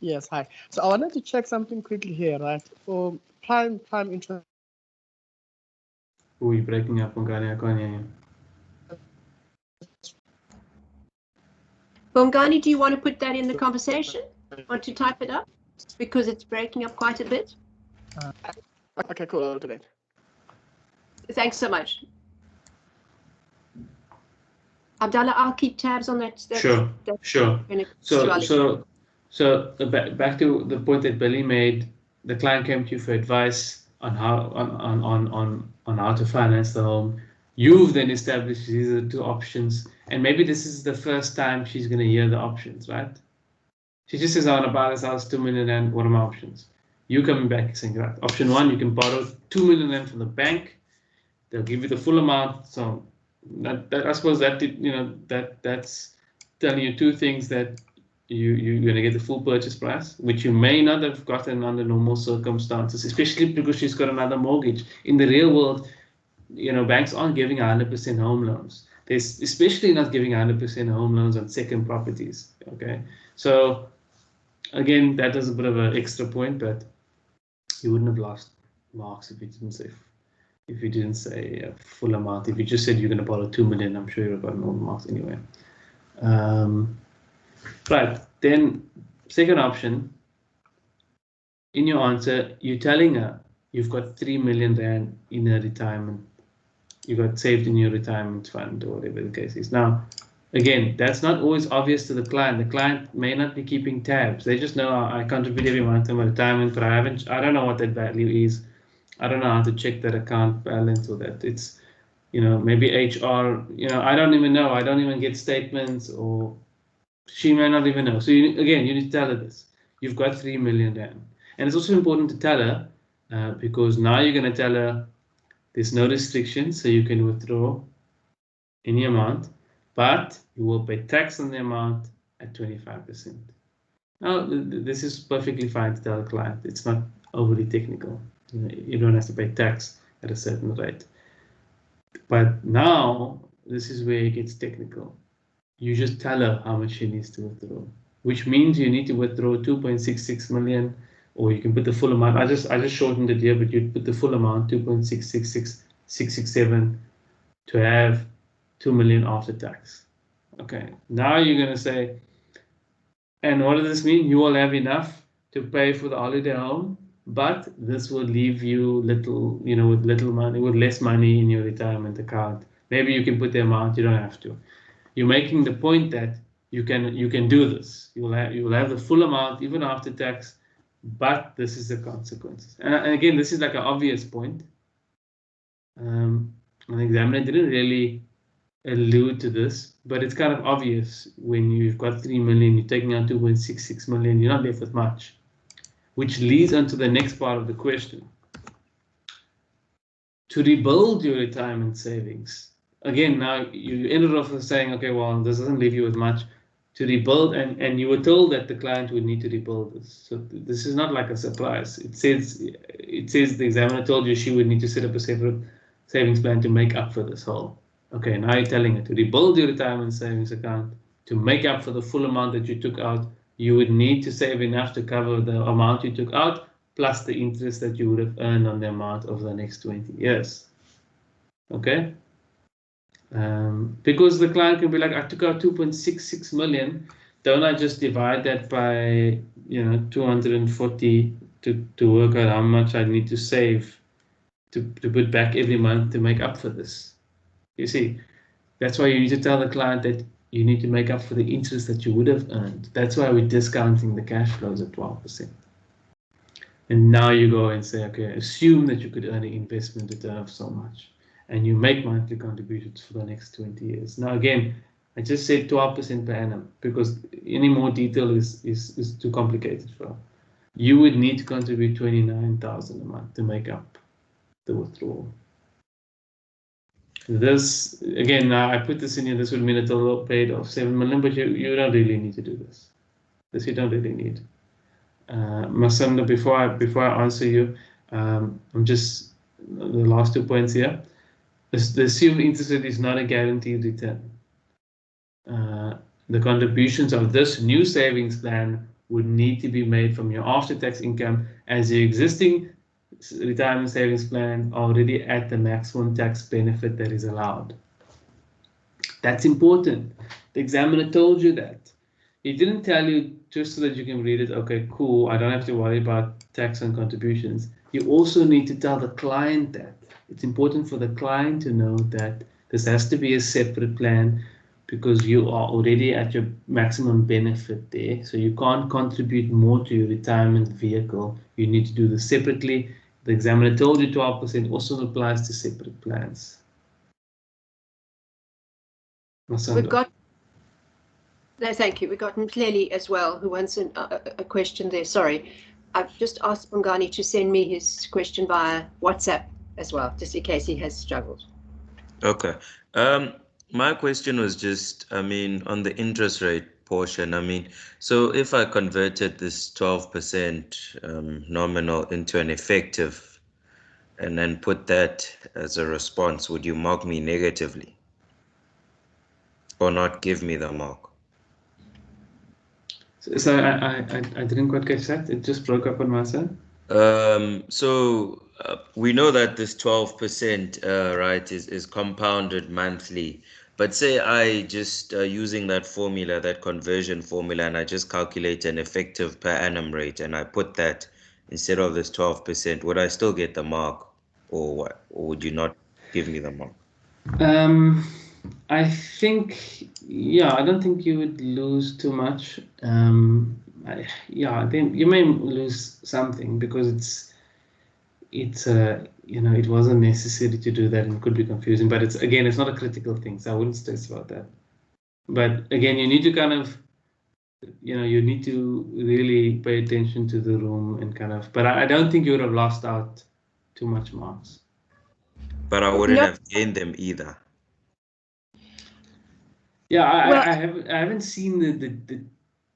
Yes, hi. So I wanted to check something quickly here, right? For prime interest. Oh, you're breaking up, Bongani. I can't hear you. Bongani, do you want to put that in the conversation? Want to type it up? Because it's breaking up quite a bit. Okay, cool. I'll do that. Thanks so much. Abdallah, I'll keep tabs on that. Sure. So back to the point that Billy made. The client came to you for advice on how on how to finance the home. You've then established these are the two options, and maybe this is the first time she's going to hear the options, right? She just says, "I want to buy this house, 2 million, and what are my options?" You coming back saying, "Right, option 1, you can borrow 2 million from the bank. They'll give you the full amount." So that I suppose that that's telling you two things: that you're going to get the full purchase price, which you may not have gotten under normal circumstances, especially because she's got another mortgage. In the real world, banks aren't giving 100% home loans. They're especially not giving 100% home loans on second properties. Okay, so again, that is a bit of an extra point, but you wouldn't have lost marks if you didn't say a full amount. If you just said you're going to borrow 2 million, I'm sure you would have gotten all the marks anyway. Right, then second option, in your answer, you're telling her you've got 3 million rand in a retirement. You got saved in your retirement fund or whatever the case is. Now, again, that's not always obvious to the client. The client may not be keeping tabs. They just know I contribute every month to my retirement, but I don't know what that value is. I don't know how to check that account balance or that it's, maybe HR, I don't even know. I don't even get statements, or she may not even know. So you need to tell her this. You've got 3 million rand. And it's also important to tell her because now you're going to tell her there's no restrictions, so you can withdraw any amount, but you will pay tax on the amount at 25%. Now, this is perfectly fine to tell a client. It's not overly technical. You don't have to pay tax at a certain rate. But now, this is where it gets technical. You just tell her how much she needs to withdraw, which means you need to withdraw 2.66 million, or you can put the full amount. I just shortened it here, but you put the full amount, 2.666667, to have 2 million after tax. Okay, now you're going to say, and what does this mean? You will have enough to pay for the holiday home, but this will leave you little, with little money, with less money in your retirement account. Maybe you can put the amount, you don't have to. You're making the point that you can do this. You will have the full amount even after tax, but this is the consequences. And again, this is like an obvious point. An examiner didn't really allude to this, but it's kind of obvious when you've got 3 million, you're taking out 2.66 million, you're not left with much, which leads on to the next part of the question. To rebuild your retirement savings, again, now you ended off with saying, okay, well, this doesn't leave you with much. To rebuild, and you were told that the client would need to rebuild this. So this is not like a surprise. It says the examiner told you she would need to set up a separate savings plan to make up for this hole. Okay, now you're telling her to rebuild your retirement savings account to make up for the full amount that you took out. You would need to save enough to cover the amount you took out, plus the interest that you would have earned on the amount over the next 20 years. Okay? Because the client can be like, I took out 2.66 million. Don't I just divide that by 240 to work out how much I need to save to put back every month to make up for this? You see, that's why you need to tell the client that you need to make up for the interest that you would have earned. That's why we're discounting the cash flows at 12%. And now you go and say, okay, assume that you could earn an investment return of so much, and you make monthly contributions for the next 20 years. Now, again, I just said 12% per annum because any more detail is too complicated for. You would need to contribute 29,000 a month to make up the withdrawal. This, again, now I put this in here, this would mean a total paid of 7 million, but you don't really need to do this. This you don't really need. Masanda, before I answer you, I'm just, the last 2 points here. The assumed interest rate is not a guaranteed return. The contributions of this new savings plan would need to be made from your after-tax income, as your existing retirement savings plan already at the maximum tax benefit that is allowed. That's important. The examiner told you that. He didn't tell you just so that you can read it, okay, cool, I don't have to worry about tax and contributions. You also need to tell the client that. It's important for the client to know that this has to be a separate plan, because you are already at your maximum benefit there. So you can't contribute more to your retirement vehicle. You need to do this separately. The examiner told you 12% also applies to separate plans. We've got, no, thank you. We've got Mtleli as well, who wants a question there. Sorry, I've just asked Bongani to send me his question via WhatsApp as well, just in case he has struggled. Okay. My question was just, I mean, on the interest rate portion, I mean, so if I converted this 12% nominal into an effective and then put that as a response, would you mark me negatively or not give me the mark? So I didn't quite catch that. It just broke up on my side. We know that this 12%, right, is compounded monthly. But say I just using that formula, that conversion formula, and I just calculate an effective per annum rate, and I put that instead of this 12%, would I still get the mark, or what? Or would you not give me the mark? I think, yeah, I don't think you would lose too much. Yeah, I think you may lose something, because it's you know, it wasn't necessary to do that, and it could be confusing, but it's, again, it's not a critical thing, so I wouldn't stress about that. But again, you need to kind of, you know, you need to really pay attention to the room and kind of, but I don't think you would have lost out too much marks. But I wouldn't have gained them either. Yeah, well, I haven't seen the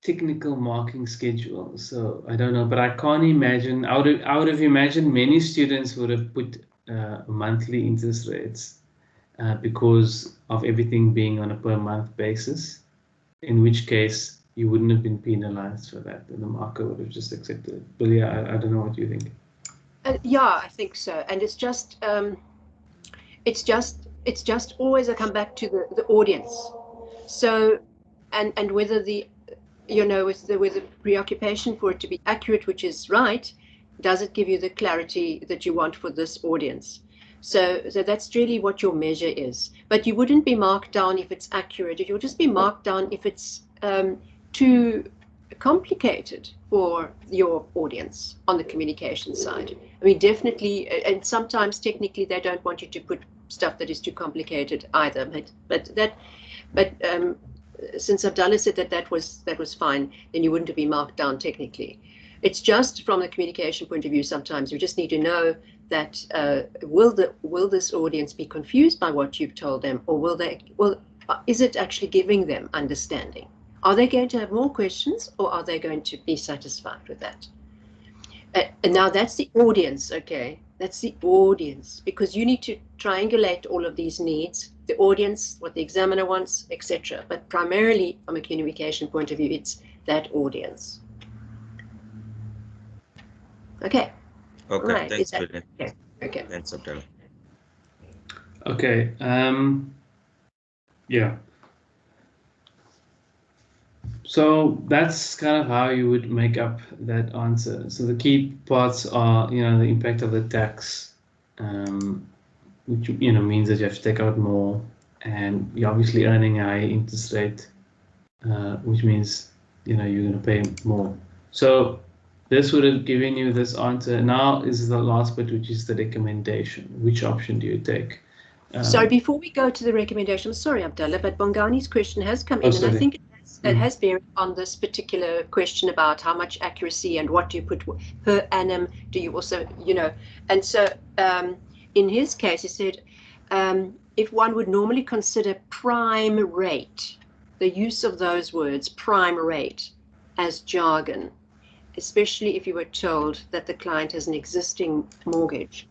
technical marking schedule, so I don't know, but I can't imagine. I would have imagined many students would have put monthly interest rates because of everything being on a per month basis, in which case you wouldn't have been penalized for that, and the marker would have just accepted it. But yeah, I don't know what you think. Yeah, I think so, and it's just always I come back to the audience. So, and whether the, you know, with the preoccupation for it to be accurate, which is right, does it give you the clarity that you want for this audience? So that's really what your measure is. But you wouldn't be marked down if it's accurate. You'll just be marked down if it's too complicated for your audience on the communication side. I mean, definitely, and sometimes technically they don't want you to put stuff that is too complicated either. But since Abdallah said that was fine, then you wouldn't have been marked down technically. It's just from the communication point of view. Sometimes you just need to know that will this audience be confused by what you've told them, or is it actually giving them understanding? Are they going to have more questions, or are they going to be satisfied with that? And now that's the audience, okay? That's the audience, because you need to triangulate all of these needs, the audience, what the examiner wants, etc. But primarily, from a communication point of view, it's that audience. Okay. Okay, right. thanks, William. Okay. Okay. Thanks, Abdallah. Okay. Yeah. So that's kind of how you would make up that answer. So the key parts are, you know, the impact of the tax, which, you know, means that you have to take out more, and you're obviously earning a high interest rate, which means, you know, you're going to pay more. So this would have given you this answer. Now is the last bit, which is the recommendation. Which option do you take? Sorry, before we go to the recommendation, I'm sorry, Abdallah, but Bongani's question has come in, and I think it has bearing on this particular question about how much accuracy and what do you put per annum. Do you also, you know, and so in his case, he said, if one would normally consider prime rate, the use of those words, prime rate, as jargon, especially if you were told that the client has an existing mortgage.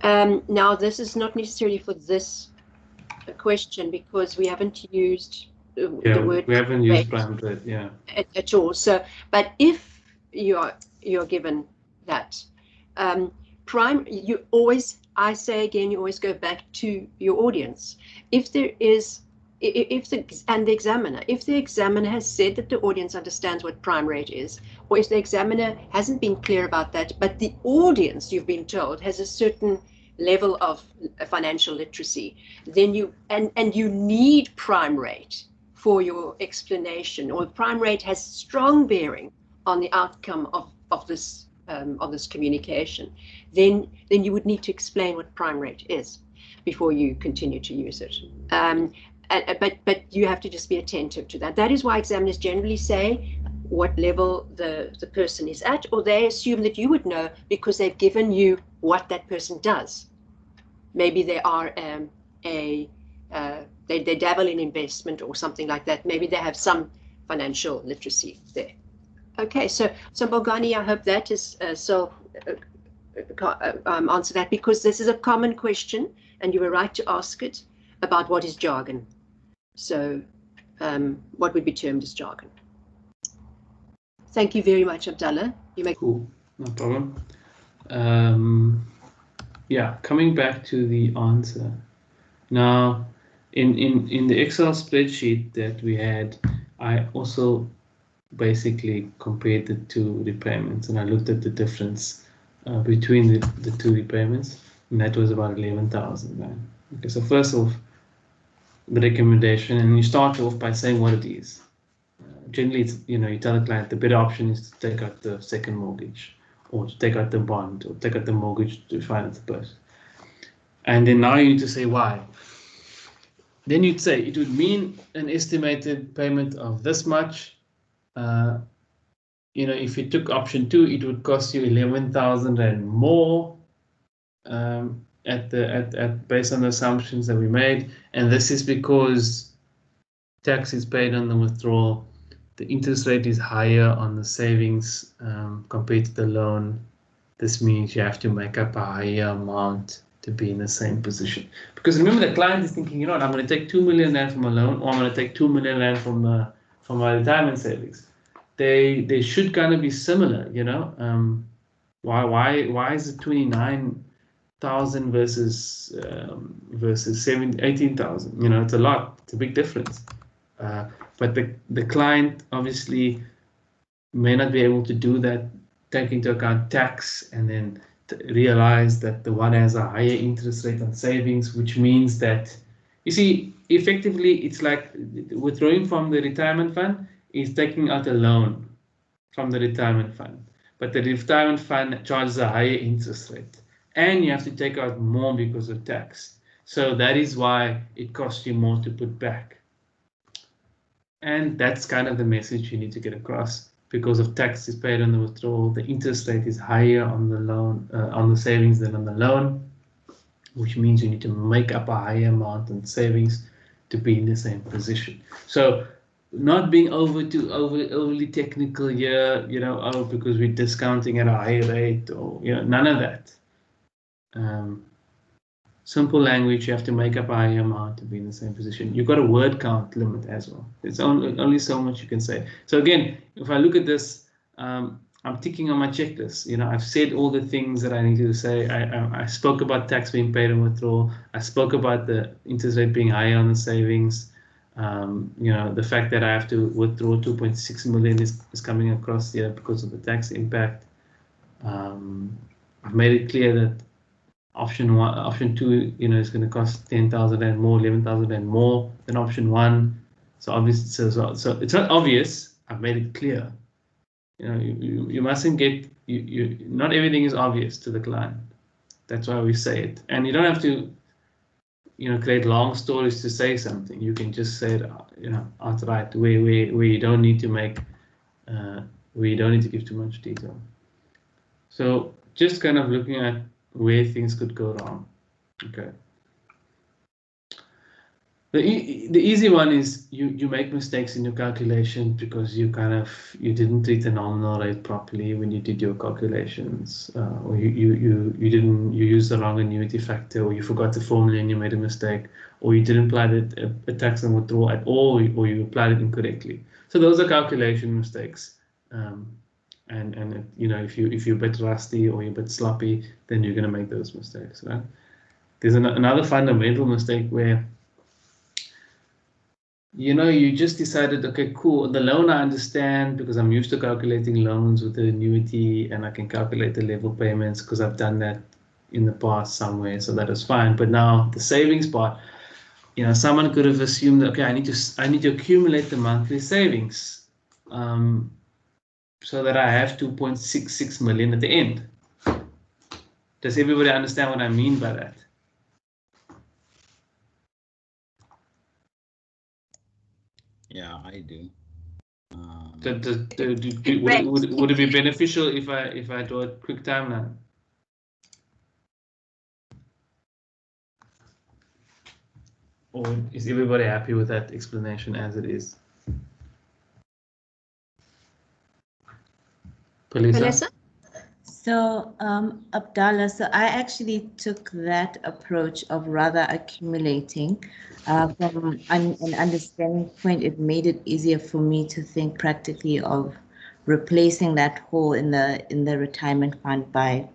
Now, this is not necessarily for this question because we haven't used the word we haven't used prime rate, at all. So, but if you're given that prime, you always, I say again, you always go back to your audience. If there is, if the examiner has said that the audience understands what prime rate is, or if the examiner hasn't been clear about that, but the audience, you've been told, has a certain level of financial literacy, then you and you need prime rate for your explanation, or prime rate has strong bearing on the outcome of this communication, then you would need to explain what prime rate is before you continue to use it. But you have to just be attentive to that. That is why examiners generally say what level the person is at, or they assume that you would know because they've given you what that person does. Maybe they are they dabble in investment or something like that. Maybe they have some financial literacy there. Okay, so Bongani, I hope that is answer that, because this is a common question and you were right to ask it about what is jargon. So what would be termed as jargon? Thank you very much, Abdallah. You make cool, no problem. Yeah, coming back to the answer. Now, in the Excel spreadsheet that we had, I also basically compared the two repayments, and I looked at the difference between the two repayments, and that was about 11,000. Okay, so first off, the recommendation, and you start off by saying what it is. Generally, it's, you tell the client the better option is to take out the second mortgage, or to take out the bond, or take out the mortgage to finance the person. And then now you need to say why. Then you'd say it would mean an estimated payment of this much. If you took option 2, it would cost you 11,000 Rand more based on the assumptions that we made. And this is because tax is paid on the withdrawal. The interest rate is higher on the savings compared to the loan. This means you have to make up a higher amount to be in the same position. Because remember, the client is thinking, I'm going to take 2 million Rand from a loan, or I'm going to take 2 million Rand from my retirement savings. They should kind of be similar, Why is it 29,000 versus 18,000? It's a lot. It's a big difference. But the client obviously may not be able to do that, take into account tax, and then realize that the one has a higher interest rate on savings, which means that, you see, effectively, it's like withdrawing from the retirement fund is taking out a loan from the retirement fund. But the retirement fund charges a higher interest rate, and you have to take out more because of tax. So that is why it costs you more to put back. And that's kind of the message you need to get across. Because of tax is paid on the withdrawal, the interest rate is higher on the loan, on the savings than on the loan, which means you need to make up a higher amount in savings to be in the same position. So, not being overly technical here, because we're discounting at a higher rate, or none of that. Simple language, you have to make up a higher amount to be in the same position. You've got a word count limit as well. It's only so much you can say. So again, if I look at this, I'm ticking on my checklist. I've said all the things that I needed to say. I spoke about tax being paid on withdrawal. I spoke about the interest rate being higher on the savings. The fact that I have to withdraw 2.6 million is coming across here because of the tax impact. I've made it clear that option 2, is going to cost 10,000 and more, 11,000 and more than option 1. So obviously, so it's not obvious. I've made it clear. You mustn't get not everything is obvious to the client. That's why we say it, and you don't have to, create long stories to say something. You can just say it, outright, where you don't need to make, where you don't need to give too much detail. So just kind of looking at where things could go wrong. Okay. The easy one is you make mistakes in your calculation because you didn't treat the nominal rate properly when you did your calculations, or you used the wrong annuity factor, or you forgot the formula and you made a mistake, or you didn't apply a tax and withdrawal at all, or you applied it incorrectly. So those are calculation mistakes. And if you're a bit rusty or you're a bit sloppy, then you're going to make those mistakes, right? There's another fundamental mistake where you just decided, okay, cool, the loan I understand because I'm used to calculating loans with the annuity, and I can calculate the level payments because I've done that in the past somewhere, so that is fine. But now the savings part, someone could have assumed that, okay, I need to accumulate the monthly savings, so that I have 2.66 million at the end. Does everybody understand what I mean by that? Yeah, I do. Would it be beneficial if I do a quick timeline? Or is everybody happy with that explanation as it is? Palisa? So, Abdallah, so I actually took that approach of rather accumulating. From an understanding point, it made it easier for me to think practically of replacing that hole in the retirement fund by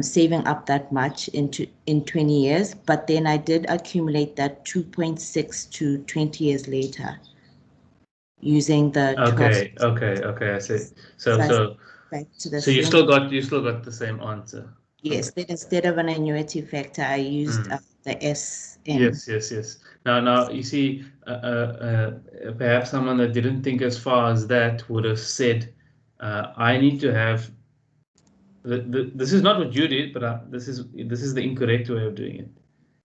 saving up that much in 20 years. But then I did accumulate that 2.6 to 20 years later using the 12. Okay, I see. So back to the you still got the same answer. Yes, then instead of an annuity factor, I used the SN. Yes. Now you see, perhaps someone that didn't think as far as that would have said, I need to have. This is not what you did, but this is the incorrect way of doing it.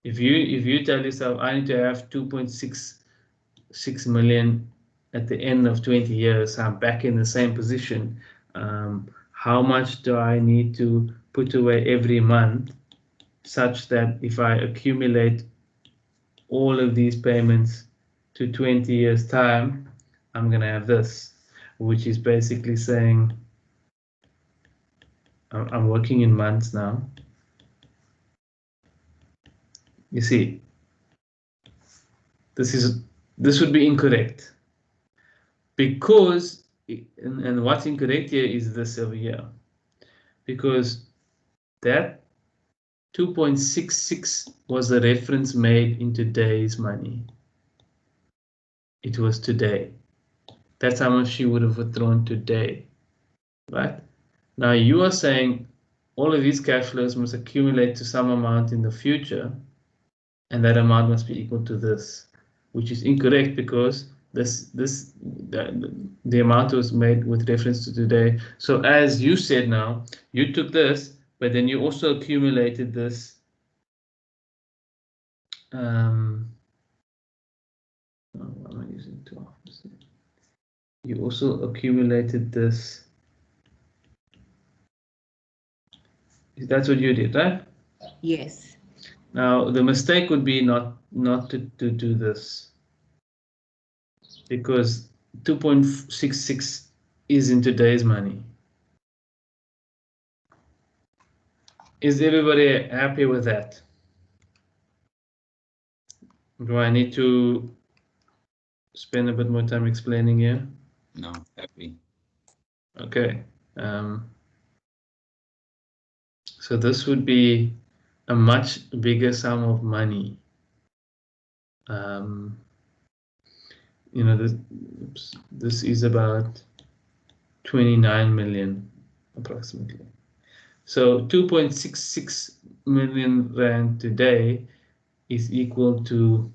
If you tell yourself, I need to have 2.66 million at the end of 20 years, I'm back in the same position. How much do I need to put away every month, such that if I accumulate all of these payments to 20 years time, I'm gonna have this, which is basically saying I'm working in months now. You see, this would be incorrect, because and what's incorrect here is this over here, because that 2.66 was a reference made in today's money. It was today. That's how much she would have withdrawn today, right? Now you are saying all of these cash flows must accumulate to some amount in the future, and that amount must be equal to this, which is incorrect, because the amount was made with reference to today. So as you said, now you took this, but then you also accumulated this. Why am I using 12%? You also accumulated this. That's what you did, right? Yes. Now the mistake would be not to do this, because 2.66 is in today's money. Is everybody happy with that? Do I need to spend a bit more time explaining here? No, happy. Okay. So this would be a much bigger sum of money. This is about 29 million approximately. So 2.66 million rand today is equal to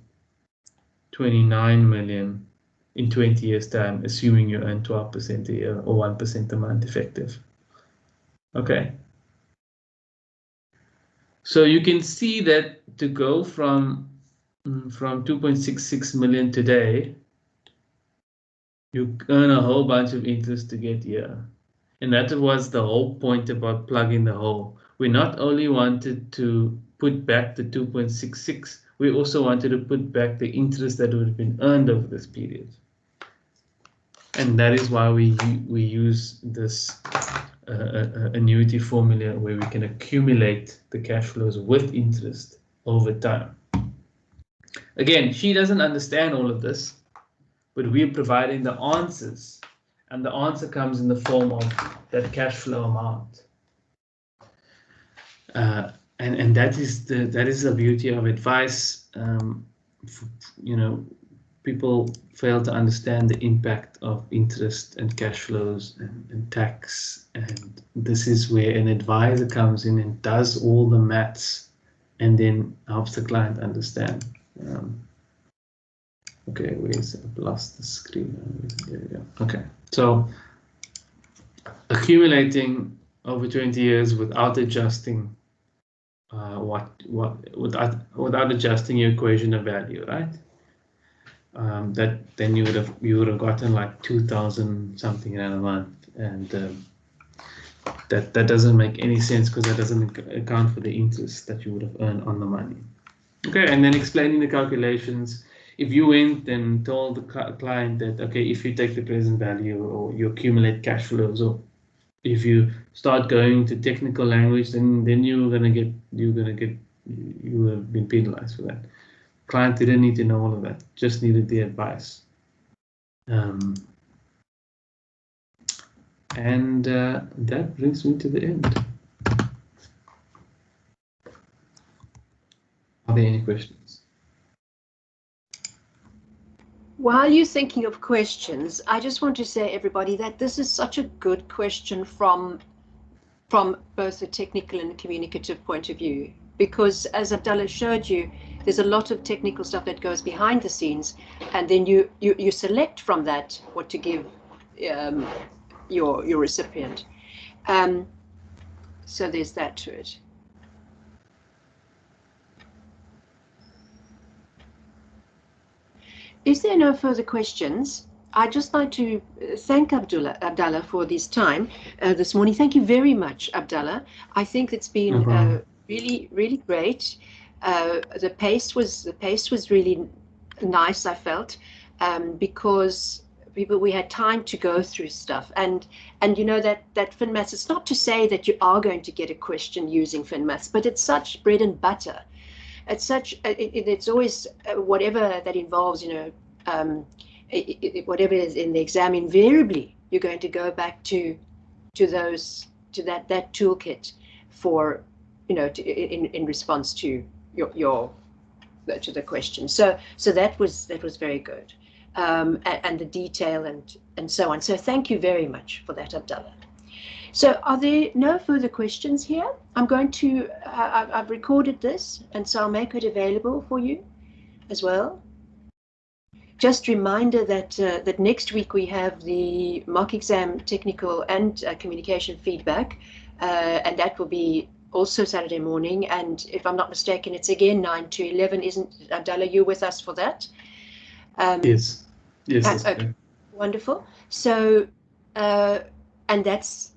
29 million in 20 years time, assuming you earn 12% a year or 1% a month effective. Okay. So you can see that to go from 2.66 million today, you earn a whole bunch of interest to get here. And that was the whole point about plugging the hole. We not only wanted to put back the 2.66, we we also wanted to put back the interest that would have been earned over this period. And that is why we use this annuity formula where we can accumulate the cash flows with interest over time. Again, she doesn't understand all of this, but we're providing the answers, and the answer comes in the form of that cash flow amount. And that is the beauty of advice. You know, people fail to understand the impact of interest and cash flows and tax, and this is where an advisor comes in and does all the maths and then helps the client understand. Okay, I've lost the screen. There we go. Okay, so accumulating over 20 years without adjusting without adjusting your equation of value, right? That then you would have gotten like 2,000 something in a month, and that doesn't make any sense because that doesn't account for the interest that you would have earned on the money. Okay, and then explaining the calculations. If you went and told the client that, okay, if you take the present value or you accumulate cash flows, or if you start going to technical language, then you have been penalized for that. Client didn't need to know all of that, just needed the advice. And that brings me to the end. Are there any questions? While you're thinking of questions, I just want to say, everybody, that this is such a good question from both a technical and a communicative point of view, because as Abdallah showed you, there's a lot of technical stuff that goes behind the scenes, and then you select from that what to give your recipient. So there's that to it. Is there no further questions? I'd just like to thank Abdallah for this time this morning. Thank you very much, Abdallah. I think it's been really, really great. The pace was really nice, I felt, because we had time to go through stuff, and you know that FinMaths. It's not to say that you are going to get a question using FinMaths, but it's such bread and butter. It's such it's always whatever that involves, you know, whatever is in the exam. Invariably, you're going to go back to that toolkit for, you know, in response to to the question. So that was very good, and the detail and so on. So thank you very much for that, Abdallah. So are there no further questions here? I'm going to, I've recorded this, and so I'll make it available for you as well. Just reminder that that next week we have the mock exam technical and communication feedback, and that will be also Saturday morning. And if I'm not mistaken, it's again 9 to 11. Isn't Abdallah, you with us for that? Yes. Yes. Okay. Wonderful. So, and that's.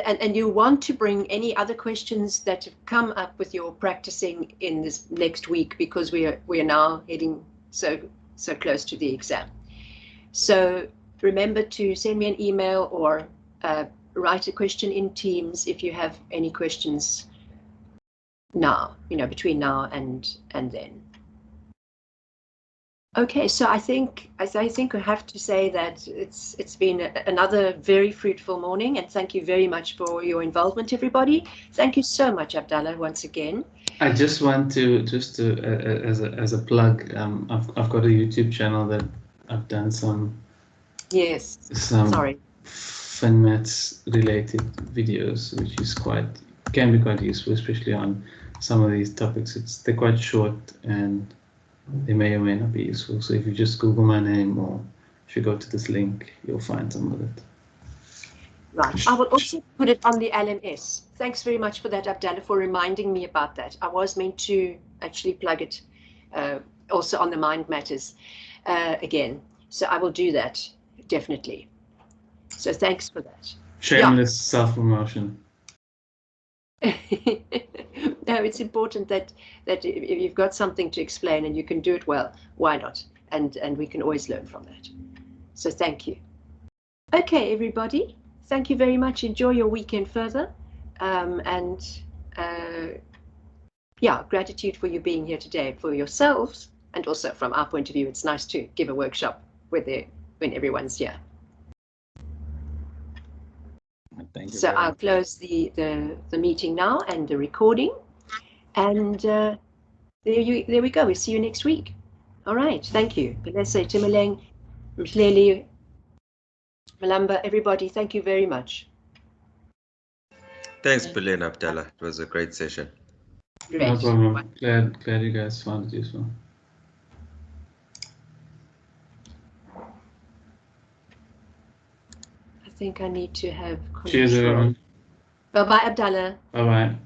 And you want to bring any other questions that have come up with your practicing in this next week, because we are now heading so close to the exam. So remember to send me an email or write a question in Teams if you have any questions now, you know, between now and then. Okay, so I think I have to say that it's been another very fruitful morning, and thank you very much for your involvement, everybody. Thank you so much, Abdallah, once again. I just want to as a plug. I've got a YouTube channel that I've done some FinMaths related videos, which is can be quite useful, especially on some of these topics. They're quite short and they may or may not be useful. So if you just Google my name, or if you go to this link, you'll find some of it. Right. I will also put it on the LMS. Thanks very much for that, Abdallah, for reminding me about that. I was meant to actually plug it also on the Mind Matters again. So I will do that, definitely. So thanks for that. Shameless self-promotion. No, it's important that if you've got something to explain and you can do it well, why not? And we can always learn from that. So thank you. Okay, everybody. Thank you very much. Enjoy your weekend further. Yeah, gratitude for you being here today for yourselves, and also from our point of view, it's nice to give a workshop when everyone's here. Thank you. So I'll close the meeting now and the recording, and there we go. We'll see you next week. All right. Thank you. Vanessa, Timeleng, Mhleli, Malamba, everybody. Thank you very much. Thanks, Billy and Abdallah. It was a great session. Great. No problem. Glad you guys found it useful. I think I need to have control. Cheers, everyone. Bye-bye, Abdallah. Bye-bye.